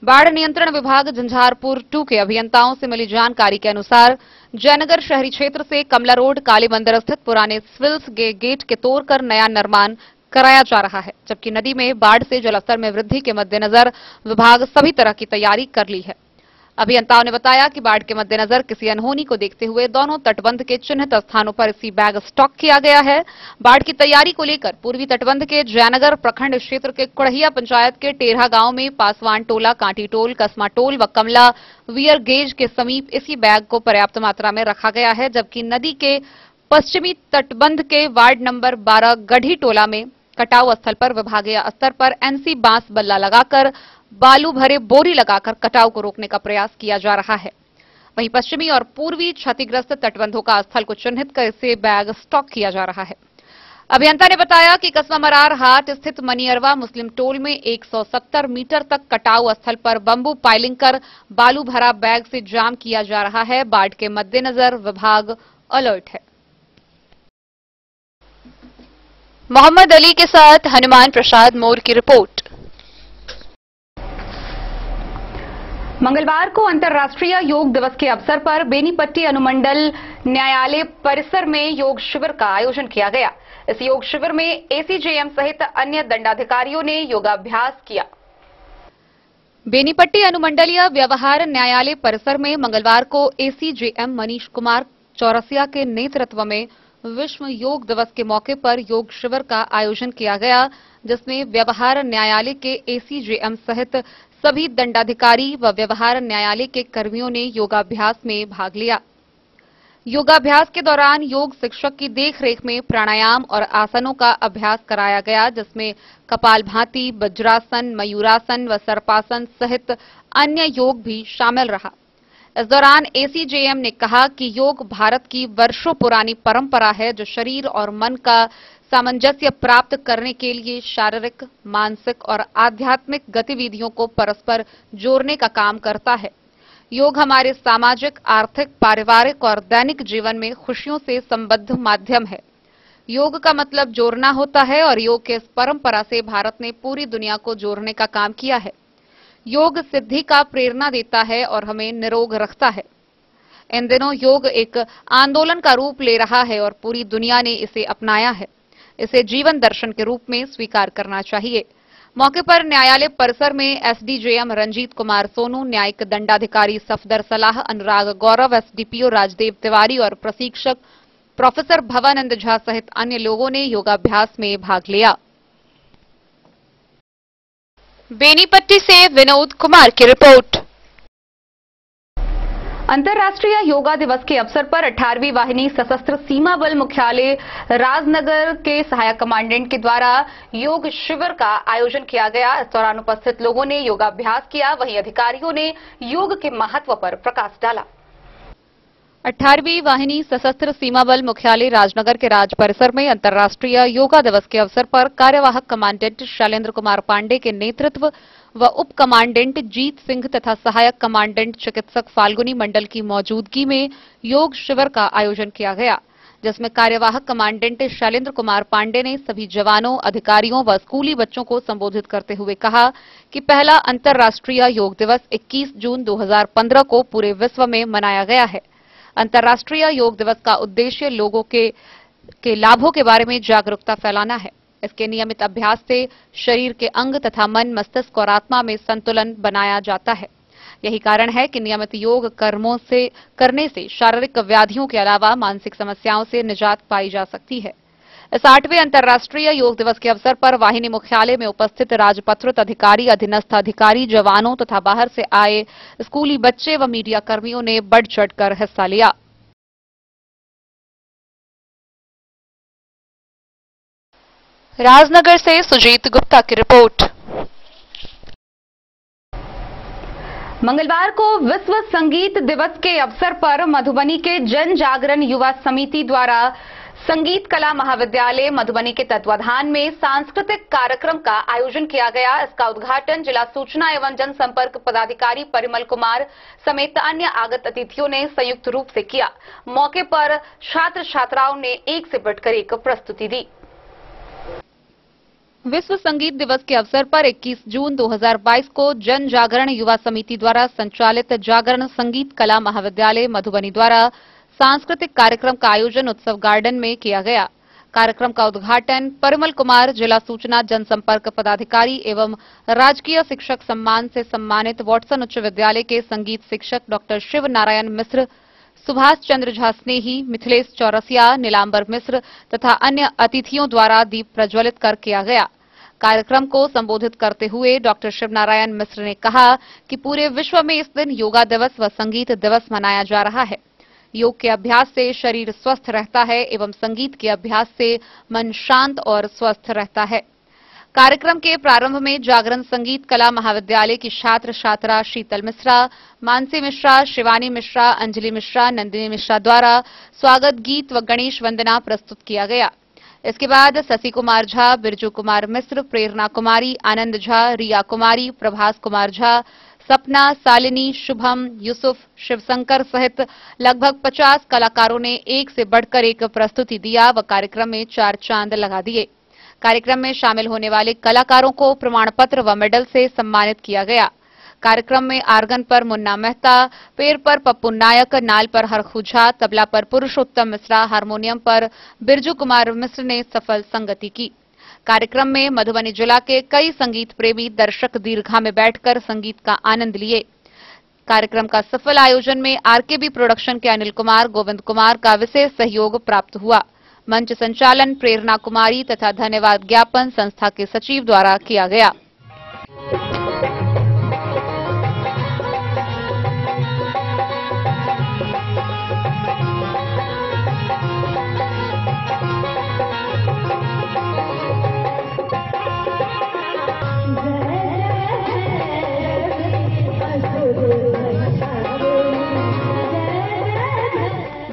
Speaker 2: बाढ़ नियंत्रण विभाग झंझारपुर 2 के अभियंताओं से मिली जानकारी के अनुसार जयनगर शहरी क्षेत्र से कमला रोड काली मंदिर स्थित पुराने स्विल्स गेट के तोड़कर नया निर्माण कराया जा रहा है, जबकि नदी में बाढ़ से जलस्तर में वृद्धि के मद्देनजर विभाग सभी तरह की तैयारी कर ली है। अभियंताओं ने बताया कि बाढ़ के मद्देनजर किसी अनहोनी को देखते हुए दोनों तटबंध के चिन्हित स्थानों पर इसी बैग स्टॉक किया गया है। बाढ़ की तैयारी को लेकर पूर्वी तटबंध के जयनगर प्रखंड क्षेत्र के कुड़हिया पंचायत के टेरहा गांव में पासवान टोला, कांटी टोल, कसमा टोल व कमला वियर गेज के समीप इसी बैग को पर्याप्त मात्रा में रखा गया है, जबकि नदी के पश्चिमी तटबंध के वार्ड नंबर 12 गढ़ी टोला में कटाव स्थल पर विभागीय स्तर पर एनसी बांस बल्ला लगाकर बालू भरे बोरी लगाकर कटाव को रोकने का प्रयास किया जा रहा है। वहीं पश्चिमी और पूर्वी क्षतिग्रस्त तटबंधों का स्थल को चिन्हित कर इसे बैग स्टॉक किया जा रहा है। अभियंता ने बताया कि कस्बा मरार हाट स्थित मनियरवा मुस्लिम टोल में 170 मीटर तक कटाव स्थल पर बंबू पाइलिंग कर बालू भरा बैग से जाम किया जा रहा है। बाढ़ के मद्देनजर विभाग अलर्ट है। मोहम्मद अली के साथ हनुमान प्रसाद मोर की रिपोर्ट।
Speaker 1: मंगलवार को अंतर्राष्ट्रीय योग दिवस के अवसर पर बेनीपट्टी अनुमंडल न्यायालय परिसर में योग शिविर का आयोजन किया गया। इस योग शिविर में एसीजेएम सहित अन्य दंडाधिकारियों ने योगाभ्यास किया।
Speaker 2: बेनीपट्टी अनुमंडलीय व्यवहार न्यायालय परिसर में मंगलवार को एसीजेएम मनीष कुमार चौरसिया के नेतृत्व में विश्व योग दिवस के मौके पर योग शिविर का आयोजन किया गया, जिसमें व्यवहार न्यायालय के एसीजेएम सहित सभी दंडाधिकारी व व्यवहार न्यायालय के कर्मियों ने योगाभ्यास में भाग लिया। योगाभ्यास के दौरान योग शिक्षक की देखरेख में प्राणायाम और आसनों का अभ्यास कराया गया, जिसमें कपालभाति, वज्रासन, मयूरासन व सर्पासन सहित अन्य योग भी शामिल रहा। इस दौरान एसीजेएम ने कहा कि योग भारत की वर्षों पुरानी परंपरा है, जो शरीर और मन का सामंजस्य प्राप्त करने के लिए शारीरिक, मानसिक और आध्यात्मिक गतिविधियों को परस्पर जोड़ने का काम करता है। योग हमारे सामाजिक, आर्थिक, पारिवारिक और दैनिक जीवन में खुशियों से संबद्ध माध्यम है। योग का मतलब जोड़ना होता है और योग के इस परंपरा से भारत ने पूरी दुनिया को जोड़ने का काम किया है। योग सिद्धि का प्रेरणा देता है और हमें निरोग रखता है। इन दिनों योग एक आंदोलन का रूप ले रहा है और पूरी दुनिया ने इसे अपनाया है। इसे जीवन दर्शन के रूप में स्वीकार करना चाहिए। मौके पर न्यायालय परिसर में एसडीजेएम रंजीत कुमार सोनू, न्यायिक दंडाधिकारी सफदर सलाह, अनुराग गौरव, एसडीपीओ राजदेव तिवारी और प्रशिक्षक प्रोफेसर भवानंद झा सहित अन्य लोगों ने योगाभ्यास में भाग लिया। बेनीपट्टी से विनोद कुमार की रिपोर्ट।
Speaker 1: अंतर्राष्ट्रीय योगा दिवस के अवसर पर 18वीं वाहिनी सशस्त्र सीमा बल मुख्यालय राजनगर के सहायक कमांडेंट के द्वारा योग शिविर का आयोजन किया गया। इस दौरान उपस्थित लोगों ने योगाभ्यास किया, वहीं अधिकारियों ने योग के महत्व पर प्रकाश डाला।
Speaker 2: 18वीं वाहिनी सशस्त्र सीमा बल मुख्यालय राजनगर के राज परिसर में अंतर्राष्ट्रीय योगा दिवस के अवसर पर कार्यवाहक कमांडेंट शैलेंद्र कुमार पांडे के नेतृत्व व उप कमांडेंट जीत सिंह तथा सहायक कमांडेंट चिकित्सक फाल्गुनी मंडल की मौजूदगी में योग शिविर का आयोजन किया गया, जिसमें कार्यवाहक कमांडेंट शैलेंद्र कुमार पांडे ने सभी जवानों, अधिकारियों व स्कूली बच्चों को संबोधित करते हुए कहा कि पहला अंतर्राष्ट्रीय योग दिवस 21 जून 2015 को पूरे विश्व में मनाया गया है। अंतर्राष्ट्रीय योग दिवस का उद्देश्य लोगों के लाभों के बारे में जागरूकता फैलाना है। इसके नियमित अभ्यास से शरीर के अंग तथा मन, मस्तिष्क और आत्मा में संतुलन बनाया जाता है। यही कारण है कि नियमित योग कर्मों से करने से शारीरिक व्याधियों के अलावा मानसिक समस्याओं से निजात पाई जा सकती है। इस 8वें अंतर्राष्ट्रीय योग दिवस के अवसर पर वाहिनी मुख्यालय में उपस्थित राजपत्रित अधिकारी, अधीनस्थ अधिकारी, जवानों तथा बाहर से आए स्कूली बच्चे व मीडिया कर्मियों ने बढ़ चढ़कर हिस्सा लिया। राजनगर से सुजीत गुप्ता की रिपोर्ट।
Speaker 1: मंगलवार को विश्व संगीत दिवस के अवसर पर मधुबनी के जन जागरण युवा समिति द्वारा संगीत कला महाविद्यालय मधुबनी के तत्वाधान में सांस्कृतिक कार्यक्रम का आयोजन किया गया। इसका उद्घाटन जिला सूचना एवं जनसंपर्क पदाधिकारी परिमल कुमार समेत अन्य आगत अतिथियों ने संयुक्त रूप से किया। मौके पर छात्र छात्राओं ने एक से बढ़कर एक प्रस्तुति दी।
Speaker 2: विश्व संगीत दिवस के अवसर पर 21 जून 2022 को जन जागरण युवा समिति द्वारा संचालित जागरण संगीत कला महाविद्यालय मधुबनी द्वारा सांस्कृतिक कार्यक्रम का आयोजन उत्सव गार्डन में किया गया। कार्यक्रम का उद्घाटन परिमल कुमार, जिला सूचना जनसंपर्क पदाधिकारी एवं राजकीय शिक्षक सम्मान से सम्मानित वाटसन उच्च विद्यालय के संगीत शिक्षक डॉक्टर शिव नारायण मिश्र, सुभाष चंद्र झा स्नेही, मिथिलेश चौरसिया, नीलांबर मिश्र तथा अन्य अतिथियों द्वारा दीप प्रज्वलित कर किया गया। कार्यक्रम को संबोधित करते हुए डॉक्टर शिव नारायण मिश्र ने कहा कि पूरे विश्व में इस दिन योगा दिवस व संगीत दिवस मनाया जा रहा है। योग के अभ्यास से शरीर स्वस्थ रहता है एवं संगीत के अभ्यास से मन शांत और स्वस्थ रहता है। कार्यक्रम के प्रारंभ में जागरण संगीत कला महाविद्यालय की छात्र छात्रा शीतल मिश्रा, मानसी मिश्रा, शिवानी मिश्रा, अंजलि मिश्रा, नंदिनी मिश्रा द्वारा स्वागत गीत व गणेश वंदना प्रस्तुत किया गया। इसके बाद शशि कुमार झा, बिरजू कुमार मिश्र, प्रेरणा कुमारी, आनंद झा, रिया कुमारी, प्रभास कुमार झा, सपना, सालिनी, शुभम, यूसुफ, शिवशंकर सहित लगभग 50 कलाकारों ने एक से बढ़कर एक प्रस्तुति दिया व कार्यक्रम में 4 चांद लगा दिए। कार्यक्रम में शामिल होने वाले कलाकारों को प्रमाण पत्र व मेडल से सम्मानित किया गया। कार्यक्रम में आर्गन पर मुन्ना मेहता, पेर पर पप्पू नायक, नाल पर हरखू झा, तबला पर पुरुषोत्तम मिश्रा, हारमोनियम पर बिरजू कुमार मिश्र ने सफल संगति की। कार्यक्रम में मधुबनी जिला के कई संगीत प्रेमी दर्शक दीर्घा में बैठकर संगीत का आनंद लिए। कार्यक्रम का सफल आयोजन में आरकेबी प्रोडक्शन के अनिल कुमार, गोविंद कुमार का विशेष सहयोग प्राप्त हुआ। मंच संचालन प्रेरणा कुमारी तथा धन्यवाद ज्ञापन संस्था के सचिव द्वारा किया गया।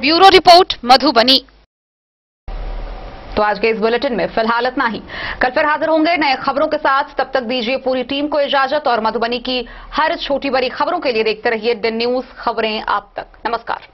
Speaker 2: Bureau report Madhubani.
Speaker 1: तो आज के इस बुलेटिन में फिलहाल इतना ही। कल फिर हाजिर होंगे नए खबरों के साथ। तब तक दीजिए पूरी टीम को इजाजत और मधुबनी की हर छोटी बड़ी खबरों के लिए देखते रहिए DIN न्यूज, खबरें आप तक। नमस्कार।